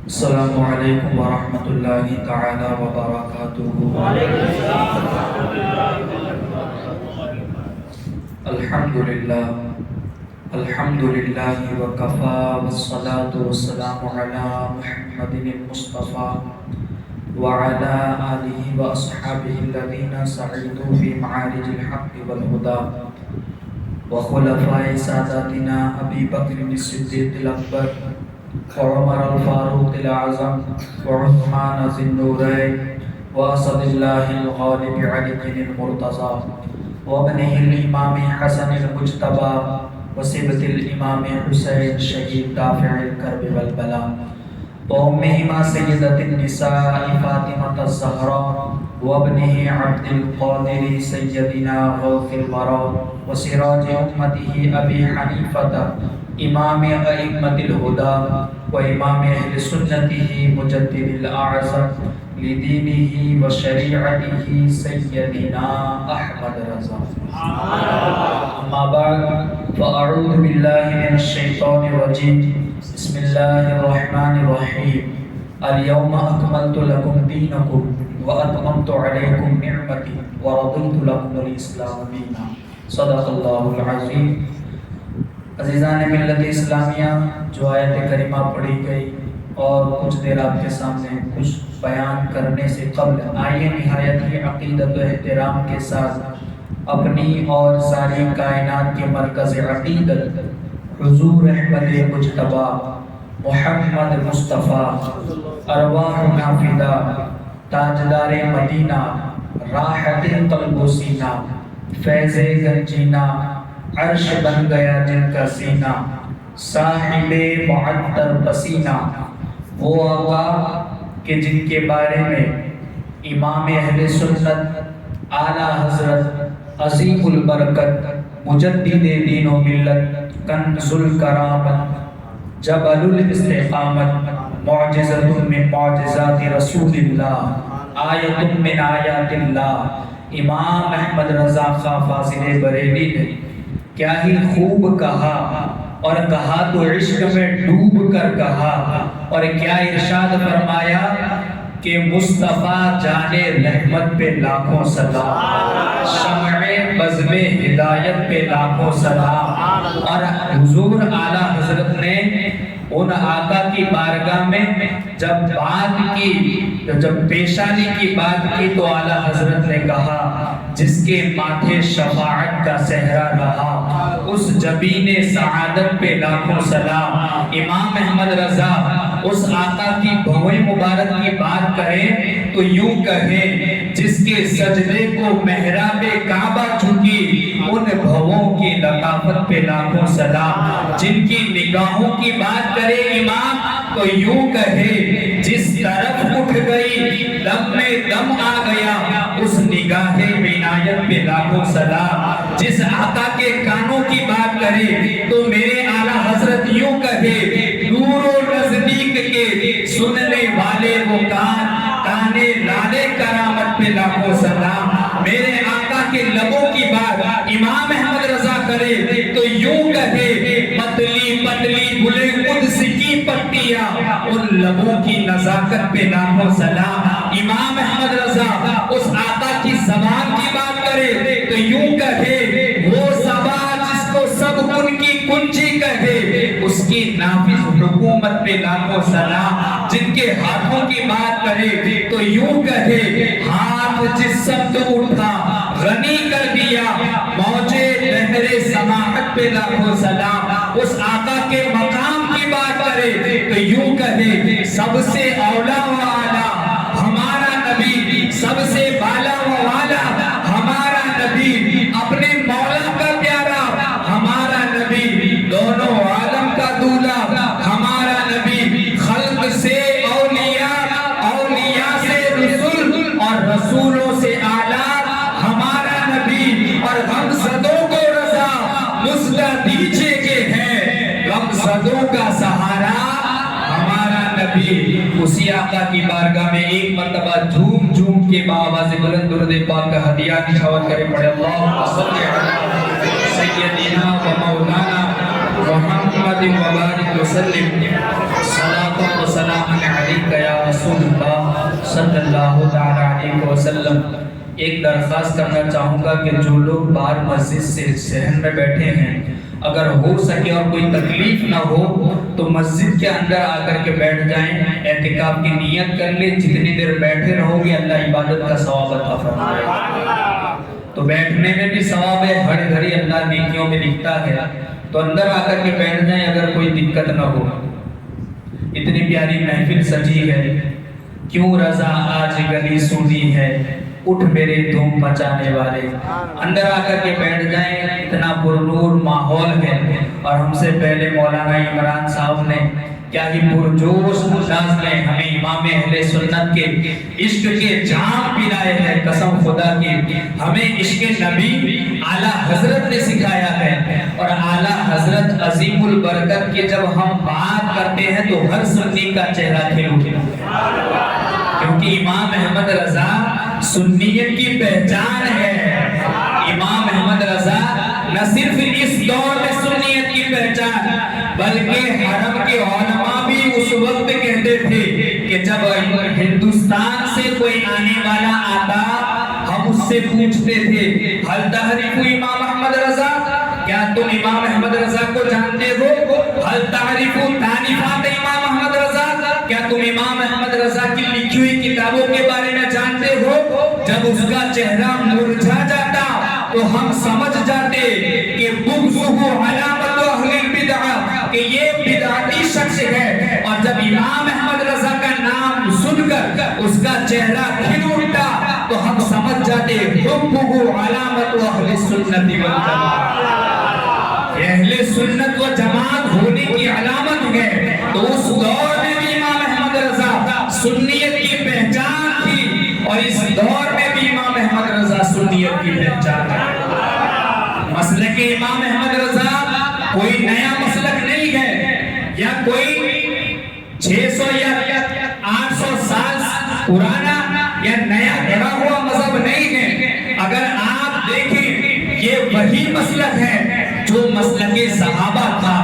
السلام علیکم ورحمۃ اللہ تعالی وبرکاتہ۔ الحمدللہ الحمدللہ وکفا والصلاة والسلام علی محمد المصطفیٰ وعلی آلہ واصحابہ الذین سعیدوا فی معارج الحق والہدی وخلفاء ساداتنا ابی بکر الصدیق الاکبر وعمر الفاروق الأعظم وعثمان ذي النورين وأسد الله الغالب علي المرتضى وابنه الإمام حسن المجتبى وسبط الإمام حسين شهيد دافع الكرب والبلاء وأمهما سيدة النساء فاطمة الزهراء وابنه عبد القادر سيدنا غوث الورى وسراج أمته أبي حنيفة امام ائمة الہدی و امام اہل سنته مجدد الاعظم لدینه و شریعته سیدنا احمد رضا۔ اما بعد فاعوذ باللہ من الشیطان الرجیم، بسم اللہ الرحمن الرحیم۔ اليوم اکملت لکم دینکم واتممت علیکم نعمتی ورضیت لکم الاسلام دینا۔ صدق اللہ العظیم۔ عزیزان ملت اسلامیہ، جو آیت کریمہ پڑھی گئی اور کچھ دیر آپ کے سامنے کچھ بیان کرنے سے قبل آئیے نہایت ہی عقیدت و احترام کے ساتھ اپنی اور ساری کائنات کے مرکز عقیدت حضور احمد مجتبی محمد مصطفیٰ ارواحنا فدا تاجدار مدینہ راحت قلب و سینہ فیض گنجینہ عرش بن گیا جن کا سینہ صاحب معطر پسینہ، وہ آقا کہ جن کے بارے میں امام اہل سنت اعلیٰ حضرت عظیم البرکت مجدد دین و ملت کنز الکرامت جبل الاستقامت معجزۃ من معجزات رسول اللہ آیۃ من آیات اللہ امام احمد رضا خاں فاضل بریلی نے کیا ہی خوب کہا، اور کہا تو عشق میں ڈوب کر کہا، اور کیا ارشاد فرمایا کہ مصطفیٰ جانے رحمت پہ لاکھوں سلام، شمع بزم ہدایت پہ لاکھوں سلام۔ اور حضور اعلیٰ حضرت نے ان آقا کی بارگاہ میں جب پیشانی کی بات کی تو اعلیٰ حضرت نے کہا جس کے ماتھے شفاعت کا صحرا رہا اس جبین سعادت پہ لاکھوں سلام۔ امام احمد رضا اس آقا کی بھویں مبارک کی بات کریں تو یوں کہیں جس کے سجدے کو محراب کعبہ جھکی ان بھووں کی لطافت پہ لاکھوں سلام۔ جن کی نگاہوں کی بات کرے امام تو یوں کہے جس طرف اٹھ گئی دم میں دم آ گیا اس نگاہ عنایت پہ لاکھوں سلام۔ جس آقا کے کانوں کی بات کرے تو میرے اعلیٰ حضرت یوں کہے دور و نزدیک کے سننے والے وہ کانے لالے کرامت پہ لاکھوں سلام۔ میرے آقا کے لبوں کی بات امام احمد رضا کرے تو یوں کہے پتلی پتلی گلے قدس کی پٹیاں ان لبوں کی نزاکت پہ لاکھوں سلام۔ امام احمد رضا اس آقا کی زبان کی بات کرے تو یوں کہے وہ زبان جس کو سب ان کی کنجی کہے اس کی نافذ حکومت پہ لاکھوں سلام۔ جن کے ہاتھوں کی بات کرے تو یوں کہے ہاتھ جس سمت اٹھا غنی کر دیا موجے لہر سماحت پہ لاکھوں سلام۔ اس آقا کے مقام کی بات کرے تو یوں کہے سب سے اولا و اعلیٰ ہمارا نبی، سب سے بالا و والا ہمارا نبی، اپنے مولا کا پیارا ہمارا نبی، دونوں عالم کا دولہ ہمارا نبی، خلق سے اولیاء، اولیاء سے رسول اور رسولوں سے اعلیٰ ہمارا نبی، اور غمزدوں کو رضا نزلہ دیجئے کہ ہے غمزدوں کا سہارا ہمارا نبی۔ اسی آقا کی بارگاہ میں ایک مرتبہ جھوم جھوم کے باآواز بلند درود پاک کا ہدیہ نشاور کرے پڑے اللہم صلی علی سیدنا و مولانا محمد و بارک وسلم صلاۃ و سلام علیہ رسول اللہ صلی اللہ تعالی علیہ وسلم، ایک درخواست کرنا چاہوں گا کہ جو لوگ باہر مسجد سے صحن میں بیٹھے ہیں، اگر ہو سکے اور کوئی تکلیف نہ ہو تو مسجد کے اندر آ کر کے بیٹھ جائیں، اعتکاف کی نیت کر لیں، جتنی دیر بیٹھے رہو گے اللہ عبادت کا ثواب عطا فرمائے گا۔ تو بیٹھنے میں بھی ثواب ہے، ہر گھڑی اللہ نیکیوں میں لکھتا ہے، تو اندر آ کر کے بیٹھ جائیں اگر کوئی دقت نہ ہو۔ اتنی پیاری محفل سجی ہے، کیوں رضا آج گلی سونی ہے، اٹھ میرے دھوم مچانے والے، اندر آ کر کے بیٹھ جائیں، اتنا پرنور ماحول ہے۔ اور ہم سے پہلے مولانا عمران صاحب نے کیا ہی پرجوش انداز میں ہمیں امام اہل سنت کے عشق کے جام پلائے ہیں، قسم خدا کی ہمیں عشق نبی اعلیٰ حضرت نے سکھایا ہے۔ اور اعلیٰ حضرت عظیم البرکت کی جب ہم بات کرتے ہیں تو ہر سنی کا چہرہ کھل اٹھتا ہے، کیونکہ امام احمد رضا سنیت کی پہچان ہے۔ امام احمد رضا نہ صرف اس دور میں سنیت کی پہچان، بلکہ حرم کے علماء بھی اس وقت کہتے تھے کہ جب ہندوستان سے کوئی آنے والا آتا ہم اس سے پوچھتے تھے حل تعریف امام احمد رضا، کیا تم امام احمد رضا کو جانتے ہو؟ حل تعریف تالیفات امام احمد رضا، کیا تم امام احمد رضا کی لکھی ہوئی کتابوں کے بارے میں جانتے ہو؟ جب اس کا چہرہ مرجھا جاتا تو ہم سمجھ جاتے کہ بغضہ علامت اہل البدع، کہ یہ بدعتی شخص ہے۔ اور جب امام احمد رضا کا نام سن کر اس کا چہرہ کھل اٹھتا تو ہم سمجھ جاتے حبہ علامت اہل سنت والجماعت، اہل سنت و جماعت ہونے کی علامت ہے۔ تو اس دور میں بھی امام احمد رضا سنیت کی پہچان تھی، اور اس دور میں بھی امام احمد رضا سنیت کی پہچان ہے۔ مسلک امام احمد رضا کوئی نیا مسلک نہیں ہے، یا کوئی 600 یا 800 سال پرانا یا نیا گڑھا ہوا مذہب نہیں ہے۔ اگر آپ دیکھیں یہ وہی مسلک ہے جو مسلک صحابہ تھا،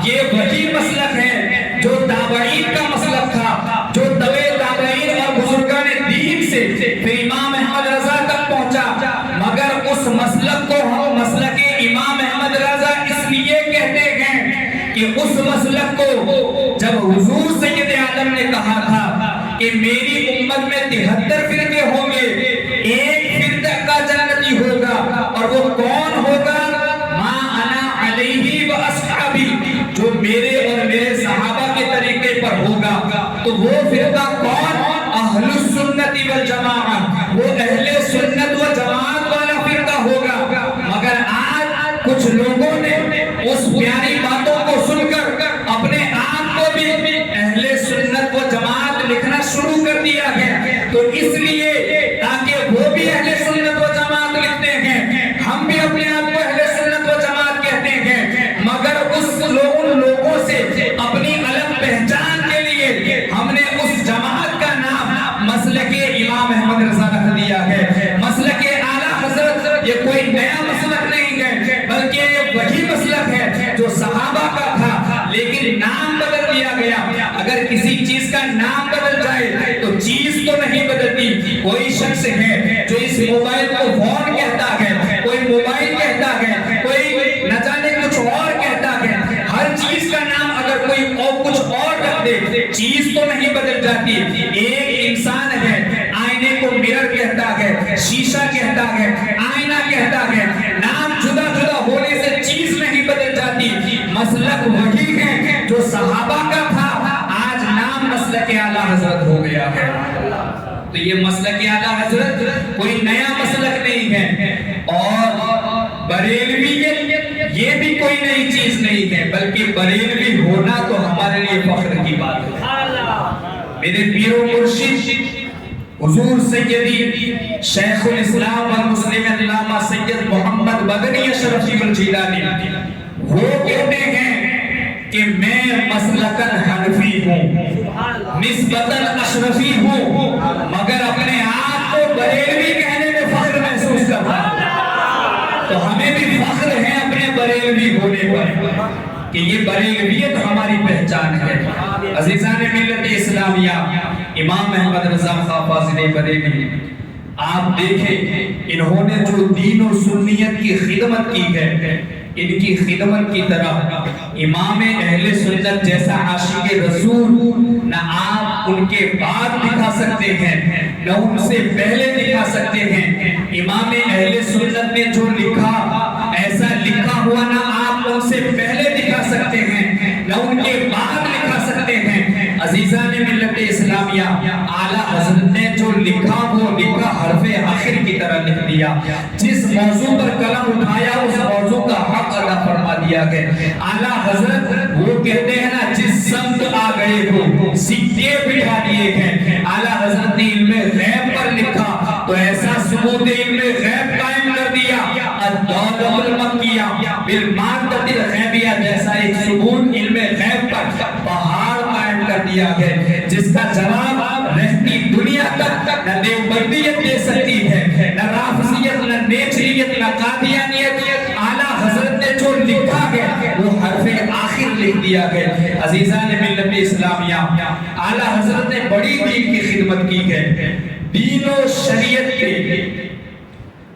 یہ وہی مسلک ہے جو تابعین کا مسلک تھا، جو تبع تابعین اور بزرگان دین سے پھر امام احمد رضا تک پہنچا۔ مگر اس مسلک کو ہم مسلک امام احمد رضا اس لیے کہتے ہیں کہ اس مسلک کو جب حضور سید عالم نے کہا تھا کہ میری امت میں 73 فرقے ہوں گے، ایک فرقہ کا جنتی ہوگا، اور وہ کون ہوگا؟ ما انا علیہ و اصحابی، جو میرے اور میرے صحابہ کے طریقے پر ہوگا۔ تو وہ فرقہ کون؟ اہل السنت والجماعت، وہ اہل سنت و جماعت والا فرقہ ہوگا۔ مگر آج کچھ لوگوں نے اس پیاری باتوں کو سن کر اپنے آپ کو بھی اہل سنت و جماعت لکھنا شروع کر دیا ہے۔ تو اس لیے تاکہ وہ بھی اہل سنت و جماعت لکھتے ہیں، ہم بھی اپنے آپ کو اہل سنت و جماعت کہتے ہیں، مگر ان لوگوں سے اپنی الگ پہچان کے لیے ہم نے اس جماعت کا نام مسلک امام احمد رضا رکھ دیا ہے۔ مسلک اعلیٰ حضرت یہ کوئی نیا مسلک نہیں ہے، بلکہ یہ وہی مسلک ہے جو صحابہ کا تھا، لیکن نام بدل دیا گیا۔ اگر کسی چیز کا نام بدل جائے تو چیز تو نہیں بدلتی۔ کوئی شخص ہے جو اس موبائل کو فون کہتا ہے، کوئی موبائل کہتا ہے، کوئی نہ جانے کچھ اور کہتا ہے۔ ہر چیز کا نام اگر کوئی اور کچھ اور رکھ دے، چیز تو نہیں بدل جاتی۔ ایک انسان ہے، آئینے کو مرر کہتا ہے، شیشہ کہتا ہے، آئینہ کہتا ہے، نام جدا جدا ہونے سے چیز نہیں بدل جاتی۔ مسلک وہی ہے جو صحابہ کا تھا، آج نام مسلک اعلیٰ حضرت ہو گیا ہے۔ تو یہ مسلک اعلیٰ حضرت کوئی نیا مسلک نہیں ہے، اور بریلویت یہ بھی کوئی نئی چیز نہیں ہے، بلکہ بریلوی ہونا تو ہمارے لیے فخر کی بات ہے۔ میرے پیر و مرشد حضور سیدی شیخ الاسلام والمسلم علامہ سید محمد مدنی اشرفی الجیلانی وہ کہتے ہیں کہ میں مسلکن حنفی ہوں، نسبتاً اشرفی ہوں، مگر اپنے آپ کو بریلوی کہنے میں فخر محسوس کرتا ہوں۔ تو ہمیں بھی فخر ہے اپنے بریلوی ہونے پر کہ یہ بریلویت ہماری پہچان ہے۔ عزیزان ملت اسلامیہ، امام احمد رضا خان فاضل بریلوی، آپ دیکھیں انہوں نے جو دین و سنیت کی خدمت کی ہے، ان کی خدمت کی طرح امام اہل سنت جیسا عاشق رسول نہ آپ ان کے بعد دکھا سکتے ہیں نہ ان سے پہلے دکھا سکتے ہیں۔ امام اہل سنت نے جو لکھا ایسا لکھا ہوا نہ آپ ان سے پہلے دکھا سکتے ہیں نہ ان کے بعد لکھا سکتے ہیں۔ عزیزان ملت اسلامیہ، اعلیٰ حضرت نے جو لکھا وہ لکھا حرف آخر کی طرح لکھ دیا۔ جس موضوع پر قلم اٹھایا اس موضوع کا حق ادا فرما دیا گیا۔ اعلیٰ حضرت وہ کہتے ہیں نا، جس سمت آ گئے ہو سکے بٹھا دیے گئے۔ اعلیٰ حضرت نے علم غیب پر لکھا تو ایسا ثبوت علم غیب قائم کر دیا، الدولۃ المکیہ بالمادۃ الغیبیہ جیسا ایک ثبوت علم غیب پر پہاڑ قائم کر دیا ہے، جس کا جواب رہتی دنیا تک نہ دیوبندیت دے سکتی ہے، نہ رافضیت، نہ نیچریت، نہ قادیانیت۔ اعلیٰ حضرت نے جو لکھا ہے وہ حرف آخر لکھ دیا ہے۔ عزیزان ملت اسلامیہ، اعلیٰ حضرت نے بڑی دین کی خدمت کی ہے۔ دین و شریعت کے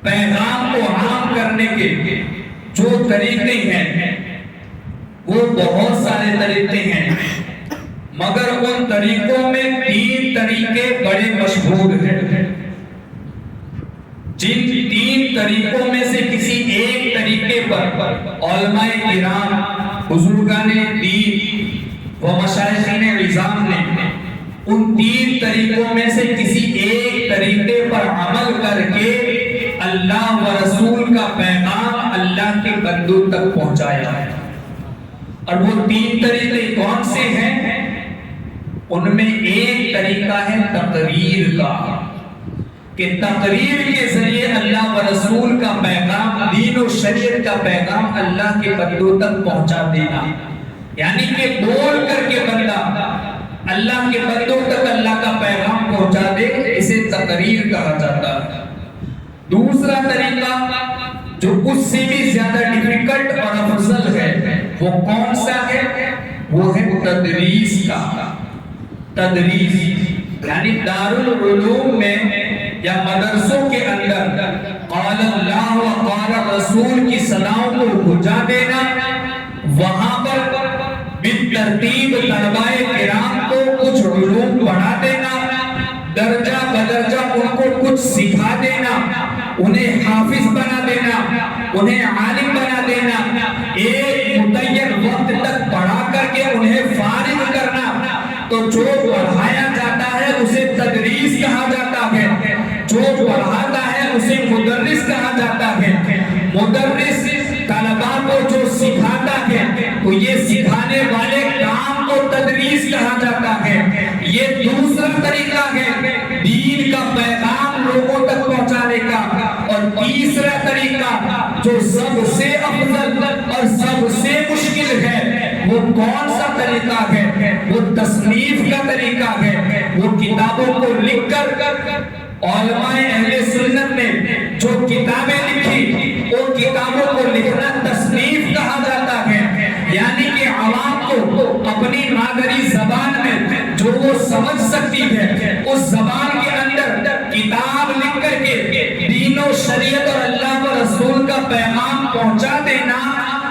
پیغام کو عام کرنے کے جو طریقے ہیں وہ بہت سارے طریقے ہیں، مگر ان طریقوں میں 3 طریقے بڑے مشہور ہیں۔ جن 3 طریقوں میں سے کسی ایک طریقے پر علماء کرام، بزرگان دین و مشائخین عظام نے ان 3 طریقوں میں سے کسی ایک طریقے پر عمل کر کے اللہ و رسول کا پیغام اللہ کے بندوں تک پہنچایا ہے۔ اور وہ 3 طریقے کون سے ہیں؟ ان میں ایک طریقہ ہے تقریر کا، کہ تقریر کے ذریعے اللہ و رسول کا پیغام، دین و شریعت کا پیغام اللہ کے بندوں تک پہنچا دینا، یعنی کہ بول کر کے بندہ اللہ کے بندوں تک اللہ کا پیغام پہنچا دے، اسے تقریر کہا جاتا ہے۔ دوسرا طریقہ جو اس سے بھی زیادہ ڈیفیکلٹ اور افضل ہے وہ کون سا ہے؟ وہ ہے تدریس کا۔ تدریس یعنی دارالعلوم میں یا مدرسوں کے اندر قال اللہ و قال رسول کی صداؤں کو گونجا دینا، وہاں پر بالترتیب طلباء کرام کو کچھ علوم پڑھا دینا، درجہ بدرجہ ان کو کچھ سکھا دینا، انہیں حافظ بنا دینا، انہیں عالم بنا دینا، ایک متعین وقت تک پڑھا کر کے انہیں فارغ کرنا، تو جو پڑھایا جاتا ہے اسے تدریس کہا جاتا ہے، جو پڑھاتا ہے اسے مدرس کہا جاتا ہے۔ مدرس طلباء کو جو سکھاتا ہے تو یہ سکھانے والے کام کو تدریس کہا جاتا ہے۔ یہ دوسرا طریقہ ہے دین کا پیغام لوگوں تک پہنچانے کا۔ اور تیسرا طریقہ جو سب سے افضل اور سب سے مشکل ہے وہ کون سا طریقہ ہے؟ وہ تصنیف کا طریقہ ہے۔ وہ کتابوں کو لکھ کر علماء اہل سنت نے جو کتابیں لکھی وہ کتابوں کو لکھنا تصنیف کہا جاتا ہے، یعنی کہ عوام کو اپنی مادری زبان میں جو وہ سمجھ سکتی ہے اس زبان کے اندر کتاب لکھ کر کے دین و شریعت اور اللہ و رسول کا پیغام پہنچا دینا،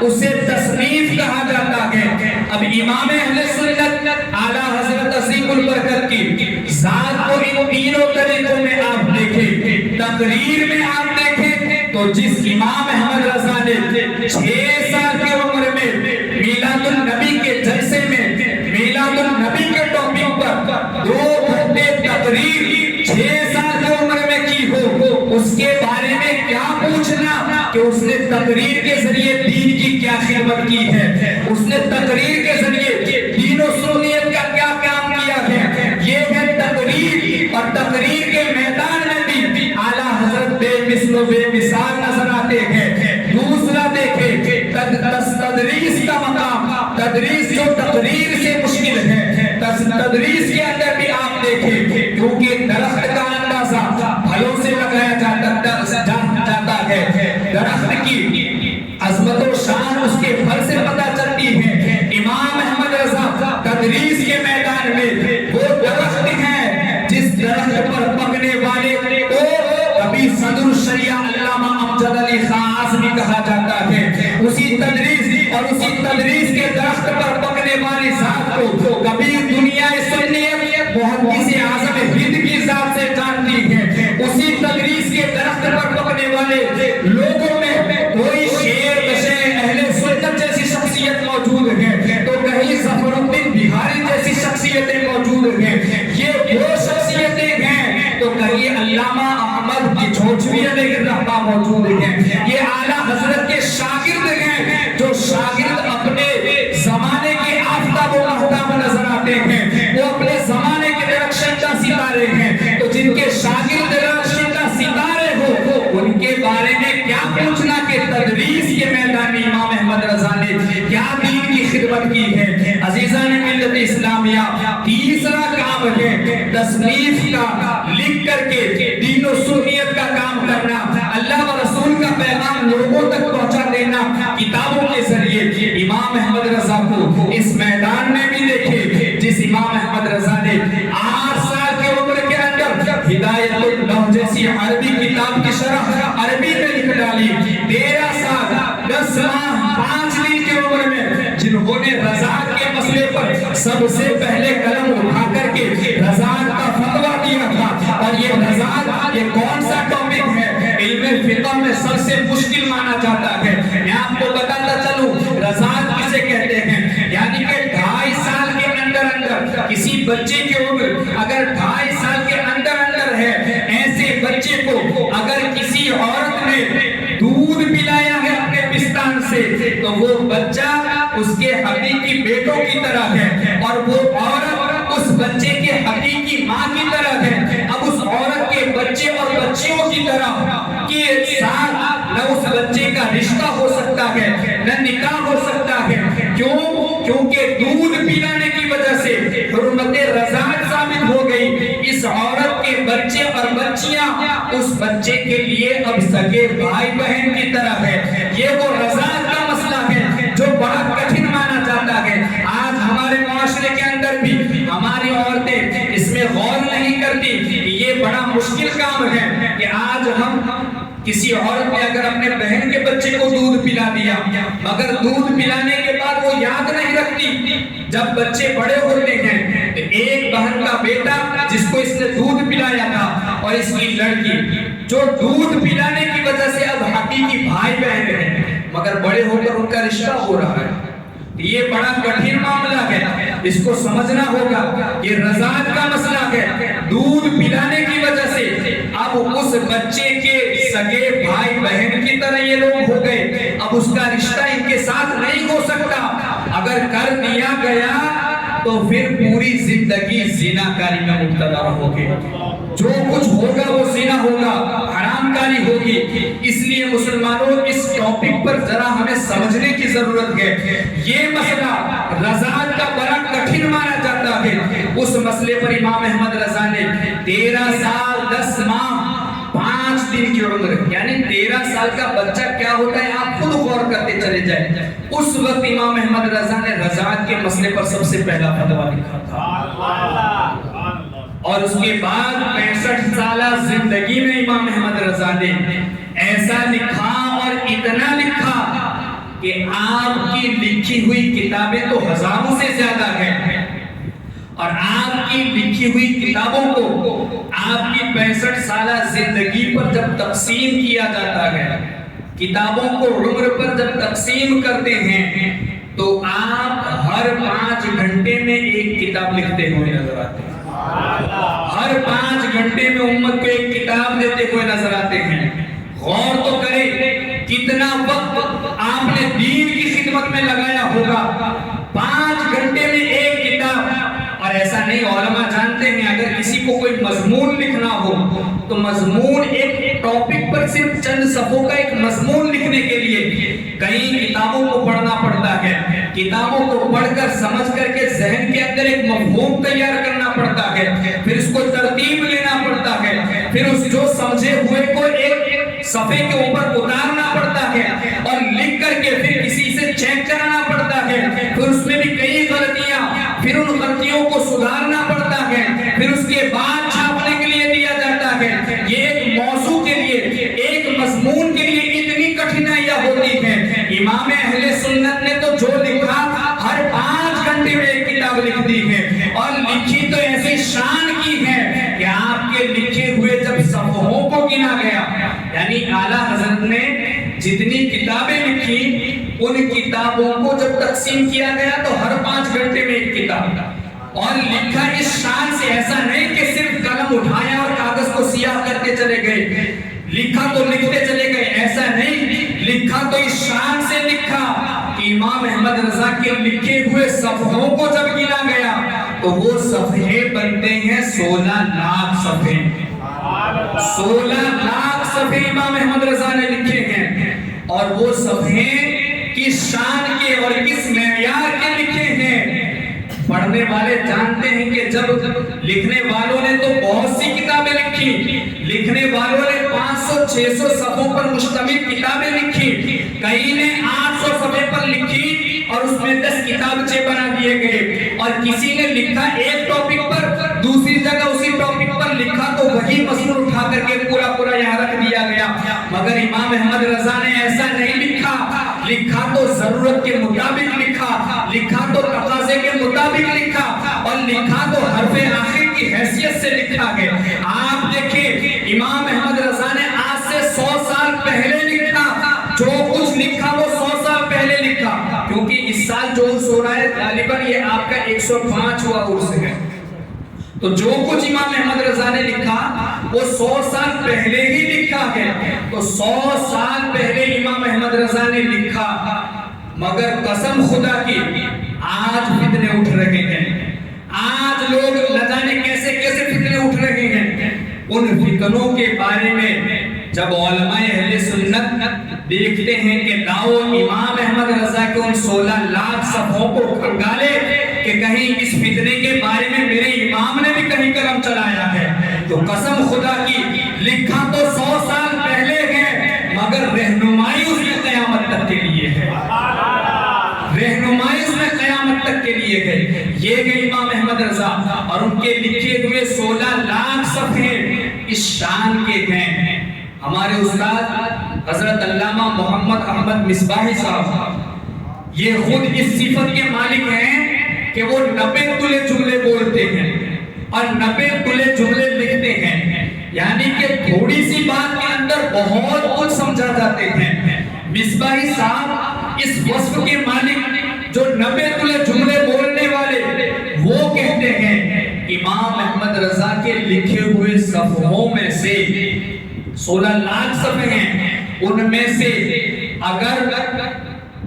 اسے تصنیف کہا جاتا ہے۔ اب امام اہل سنت اعلیٰ حضرت عظیم البرکت کی ذات کو ان تینوں طریقوں میں آپ دیکھیں۔ تقریر میں آپ دیکھیں تو جس امام احمد رضا نے 6 سال کی عمر میں میلاد النبی کے جلسے میں میلاد النبی کے ٹاپک پر 2 گھنٹے تقریر 6 سال کی عمر میں کی ہو، اس کے بارے میں کیا پوچھنا کہ اس نے تقریر کے ذریعے دین کی کیا خدمت کی ہے، اس نے تقریر کے ذریعے دین و سنیت کا کیا کام کیا ہے۔ یہ ہے تقریر، اور تقریر کے میدان میں بھی اعلیٰ حضرت بے مثل و بے مثال نظر آتے ہیں۔ دوسرا دیکھیں تدریس کا مقام، تدریس جو تقریر سے مشکل ہے، تدریس کے اندر بھی آپ دیکھیں کیونکہ درخت کا اندازہ پھلوں سے لگایا جاتا ہے، درخت کی عظمت و شان اس کے پھل سے پتہ چلتی ہے۔ امام احمد رضا تدریس کے میدان میں وہ درخت ہیں اسی تدریس اور اسی تدریس کے درخت پر پکنے والی ذات کو کبھی دنیا سنیت محدث اعظم ہند کی ذات سے جانتی ہے. اسی تدریس کے درخت پر پکنے والے لوگوں میں کوئی شیر بشیر اہل سنت جیسی شخصیت موجود ہے تو کہیں ظفر الدین بہاری جیسی شخصیتیں موجود ہیں. یہ وہ شخصیتیں ہیں تو کہیں علامہ احمد کی جھوجھوی علیہ الرحمہ موجود ہیں. یہ اعلیٰ حضرت کے شاگرد ہیں جو شاگرد اپنے زمانے کے آفتاب و مہتاب نظر آتے ہیں. وہ اپنے زمانے کے درخشندہ ستارے ہیں. تو جن کے شاگرد درخشندہ ستارے ہو ان کے بارے میں کیا پوچھنا کہ تدریس کے میدان میں امام احمد رضا نے کیا دین کی خدمت کی ہے. عزیزان ملت اسلامیہ تیسرا کام ہے تصنیف کا، لکھ کر کے دین و سنیت کا کام کرنا، اللہ و رسول کا پیغام لوگوں تک پہنچا دینا کتابوں کے ذریعے. امام احمد رضا کو اس میدان میں بھی دیکھے جس امام احمد رضا نے 8 سال کی عمر کے اندر ہدایت اللہ جیسی عربی کتاب کی شرح عربی میں لکھ ڈالی. 13 سال 10 ماہ 5 دن کی عمر میں جنہوں نے رضاعت کے مسئلے پر سب سے پہلے قلم اٹھا کر کے رضاعت کا فتویٰ دیا تھا. اور یہ رضاعت یہ کون سا ٹاپک ہے؟ علم فقہ میں سب سے مشکل مانا جاتا ہے. میں آپ کو بتاتا چلوں رضاعت کسے کہتے ہیں. یعنی کہ 2.5 سال کے اندر کسی بچے کی عمر اگر 2.5 سال کے اندر ہے، ایسے بچے کو اگر کسی عورت نے دودھ پلایا ہے اپنے پستان سے تو وہ بچہ اس کے حقیقی بیٹوں کی طرح ہے اور وہ عورت اس بچے کے حقیقی ماں کی طرح ہے. اب اس عورت کے بچے اور بچیوں کی طرح کے ساتھ نہ اس بچے کا رشتہ ہو سکتا ہے نہ نکاح ہو سکتا ہے. کیونکہ دودھ پلانے کی وجہ سے حرمت رضاعت ثابت ہو گئی. اس عورت کے بچے اور بچیاں اس بچے کے لیے اب سگے بھائی بہن کی طرح ہے. یہ وہ رضاعت کا مسئلہ ہے جو بڑا کٹھن مانا جاتا ہے. آج ہمارے معاشرے کے اندر بھی ہماری عورتیں اس میں غور نہیں کرتی کہ یہ بڑا مشکل کام ہے کہ آج ہم کسی عورت نے اگر اپنے بہن کے بچے کو دودھ پلا دیا مگر دودھ پلانے کے بعد وہ یاد نہیں رکھتی. جب بچے بڑے ہوتے ہیں تو ایک بہن کا بیٹا جس کو اس نے دودھ پلایا تھا اور اس کی لڑکی جو دودھ پلانے کی وجہ سے اب حقیقی بھائی بہن ہیں مگر بڑے ہو کر ان کا رشتہ ہو رہا ہے. یہ بڑا کٹھن معاملہ ہے، اس کو سمجھنا ہوگا. یہ رضاعت کا مسئلہ ہے. دودھ پلانے کی وجہ سے اب اس بچے کے سگے بھائی بہن کی طرح یہ لوگ ہو گئے. اب اس کا رشتہ ان کے ساتھ نہیں ہو سکتا. اگر کر دیا گیا تو پھر پوری زندگی زنا کاری میں مبتلا ہوگے. جو کچھ ہوگا وہ زنا ہوگا، حرام کاری ہوگی. اس لیے مسلمانوں اس ٹاپک پر ذرا ہمیں سمجھنے کی ضرورت ہے. یہ مسئلہ رضاعت کا بڑا کٹھن مانا جاتا ہے. اس مسئلے پر امام احمد رضا نے 13 سال 10 ماہ 5 دن کی عمر یعنی 13 سال کا بچہ کیا ہوتا ہے آپ خود غور کرتے چلے جائیں. اس وقت امام احمد رضا نے رضاعت کے مسئلے پر سب سے پہلا فتویٰ لکھا تھا. اور اس کے بعد 65 سالہ زندگی میں امام احمد رضا نے ایسا لکھا اور اتنا لکھا کہ آپ کی لکھی ہوئی کتابیں تو ہزاروں سے زیادہ ہیں. اور آپ کی لکھی ہوئی کتابوں کو آپ کی 65 سالہ زندگی پر جب تقسیم کیا جاتا ہے، کتابوں کو عمر پر جب تقسیم کرتے ہیں تو آپ ہر 5 گھنٹے میں ایک کتاب لکھتے ہوئے نظر آتے ہیں. ہر 5 گھنٹے میں امت کو ایک کتاب دیتے ہوئے نظر آتے ہیں. غور تو کریں کتنا وقت آپ نے دین کی خدمت میں لگایا ہوگا. 5 گھنٹے میں ایک کتاب. اور ایسا نہیں، علماء جانتے ہیں اگر کسی کو کوئی مضمون لکھنا ہو تو مضمون ایک ٹاپک پر صرف چند صفحوں کا ایک مضمون لکھنے کے لیے کئی کتابوں کو پڑھنا پڑتا ہے. کتابوں کو پڑھ کر سمجھ کر کے ذہن کے اندر ایک مفہوم تیار کرنا پڑتا ہے، پھر اس کو ترتیب لینا پڑتا ہے، پھر اس جو سمجھے ہوئے کو ایک صفحے کے اوپر اتارنا پڑتا ہے اور لکھ کر کے پھر کسی سے چیک کرانا پڑتا ہے. پھر اس میں بھی کئی غلطیاں، پھر ان غلطیوں کو سدھارنا پڑتا ہے، پھر اس کے بعد چھاپنے کے لیے دیا جاتا ہے. یہ ایک موضوع کے لیے ایک مضمون کے لیے اتنی کٹھنائیاں ہوتی ہیں. امام تو ایسی شان کی ہے کہ آپ کے لکھے ہوئے جب صفحوں کو گنا گیا، یعنی اعلیٰ حضرت نے جتنی کتابیں لکھی ان کتابوں کو جب تقسیم کیا گیا تو ہر 5 گھنٹے میں ایک کتاب، اور لکھا اس شان سے، ایسا نہیں کہ صرف قلم اٹھایا اور کاغذ کو سیاہ کرتے چلے گئے، لکھا تو لکھتے چلے گئے، ایسا نہیں، لکھا تو اس شان سے لکھا کہ امام احمد رضا کے لکھے ہوئے صفحوں کو جب گنا گیا تو وہ صفحے بنتے ہیں 16 لاکھ صفحے، 16 لاکھ صفحے امام احمد رضا نے لکھے ہیں، اور وہ صفحے کس شان کے اور کس معیار کے لکھے ہیں۔ پڑھنے والے جانتے ہیں کہ جب لکھنے والوں نے تو بہت سی کتابیں لکھی، لکھنے والوں نے 500-600 صفحوں پر مشتمل کتابیں لکھی، کئی نے 800 صفحے پر لکھی اور اس میں 10 کتابچے بنا دیے گئے، اور کسی نے لکھا ایک ٹاپک پر، دوسری جگہ اسی ٹاپک پر لکھا تو وہی مضمون اٹھا کر کے پورا یہاں رکھ دیا گیا، مگر امام احمد رضا نے ایسا نہیں لکھا، لکھا تو ضرورت کے مطابق لکھا، لکھا تو تقاضے کے مطابق لکھا، اور لکھا تو حرف آخر کی حیثیت سے لکھا ہے۔ آپ دیکھیں امام احمد رضا نے آج سے 100 سال پہلے لکھا، جو کچھ لکھا وہ 100 سال پہلے لکھا، کیونکہ اس سال جو عرس ہو رہا ہے غالباً یہ آپ کا 105واں عرس ہے، تو جو کچھ امام احمد رضا نے لکھا وہ 100 سال پہلے ہی لکھا ہے، تو 100 سال پہلے امام احمد رضا نے لکھا، مگر قسم خدا کی آج فتنے اٹھ رہے ہیں، آج لوگ نہ جانے کیسے کیسے فتنے اٹھ رہے ہیں، ان فتنوں کے بارے میں جب علماء اہل سنت دیکھتے ہیں کہ لاؤ امام احمد رضا کے ان 16 لاکھ صفحوں کو کھنگالے کہ کہیں اس فتنے کے بارے میں میرے امام نے بھی کہیں قلم چلایا ہے، تو قسم خدا کی لکھا تو 100 سال پہلے ہے، مگر رہنمائی اس میں قیامت تک کے لیے ہے، رہنمائی اس میں قیامت تک کے لیے ہے۔ یہ ہے امام احمد رضا، اور ان کے لکھے ہوئے 16 لاکھ صفحے اس شان کے ہیں۔ ہمارے استاد حضرت علامہ محمد احمد مصباحی صاحب یہ خود اس صفت کے مالک ہیں کہ وہ 90 تلے جملے بولتے ہیں اور 90 تلے جملے لکھتے ہیں، یعنی کہ تھوڑی سی بات کے اندر بہت کچھ سمجھا جاتے ہیں۔ مصباحی صاحب اس وصف کے مالک جو 90 تلے جملے بولنے والے، وہ کہتے ہیں امام احمد رضا کے لکھے ہوئے صفحوں میں سے 16 لاکھ صفحے ہیں، ان میں سے اگر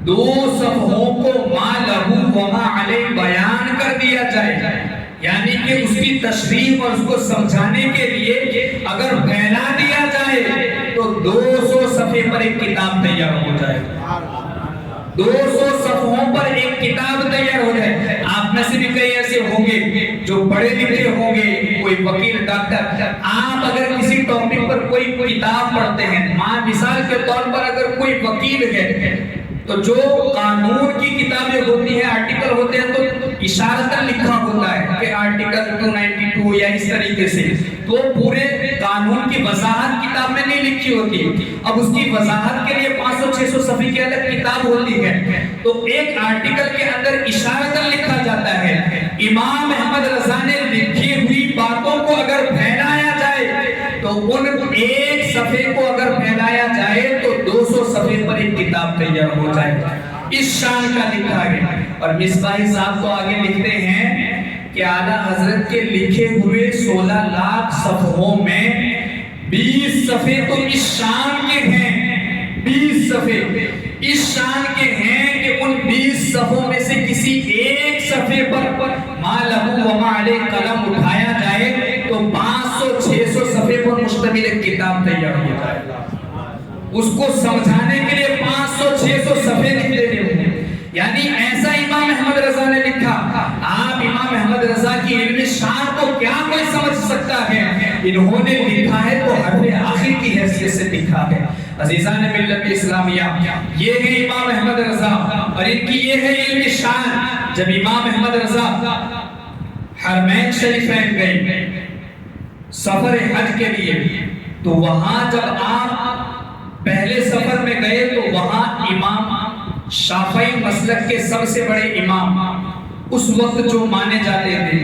2 صفحوں کو ما لہو وما علیہ بیان کر دیا جائے، یعنی کہ اس کی تشریح اور اس کو سمجھانے کے لیے اگر پھیلا دیا جائے تو 200 صفحے پر ایک کتاب تیار ہو جائے، 200 صفحوں پر ایک کتاب تیار ہو جائے۔ آپ میں سے بھی کئی ایسے ہوں گے جو پڑھے لکھے ہوں گے، کوئی وکیل، ڈاکٹر، آپ اگر کسی ٹاپک پر کوئی کتاب پڑھتے ہیں، مثال کے طور پر اگر کوئی وکیل ہے تو جو قانون کی کتابیں ہوتی ہیں، آرٹیکل ہوتے ہیں، تو اشارتاً لکھا ہوتا ہے کہ آرٹیکل 292 یا اس طریقے سے، تو پورے قانون کی وضاحت کتاب میں نہیں لکھی ہوتی، اب اس کی وضاحت کے لیے 500-600 صفحے کی الگ کتاب ہوتی ہے، تو ایک آرٹیکل کے اندر اشارتاً لکھا جاتا ہے۔ امام احمد رضا نے لکھی ہوئی باتوں کو اگر پھیلایا جائے تو ان ایک صفحے کو اگر پھیلایا جائے تو 200 صفحے پر ایک کتاب تیار ہو جائے، اس شان کا لکھا ہے۔ اور مصباحی صاحب تو آگے لکھتے ہیں کہ اعلیٰ حضرت کے لکھے ہوئے 16 لاکھ صفحوں میں 20 صفحے تو اس شان کے ہیں، 20 صفحے اس شان کے ہیں کہ ان 20 صفحوں میں سے کسی ایک صفحے پر ما لہو وما علیہ قلم اٹھایا جائے تو 500-600 صفحے پر مشتمل ایک کتاب تیار ہو جائے، اس کو سمجھانے کے لیے 500-600 صفحے لکھ دیتے ہیں، یعنی ایسا امام احمد رضا نے لکھا۔ آپ امام احمد رضا کی علم شان کو کیا کوئی سمجھ سکتا ہے؟ انہوں نے لکھا ہے تو حرف آخر کی حیثیت سے لکھا ہے۔ عزیزان ملت اسلامیہ، یہ ہے امام احمد رضا اور ان کی یہ ہے علم شان۔ جب امام احمد رضا حرمین شریفین گئے سفر حج کے لیے، تو وہاں جب آپ پہلے سفر میں گئے تو وہاں امام شافعی مسلک کے سب سے بڑے امام اس وقت جو مانے جاتے تھے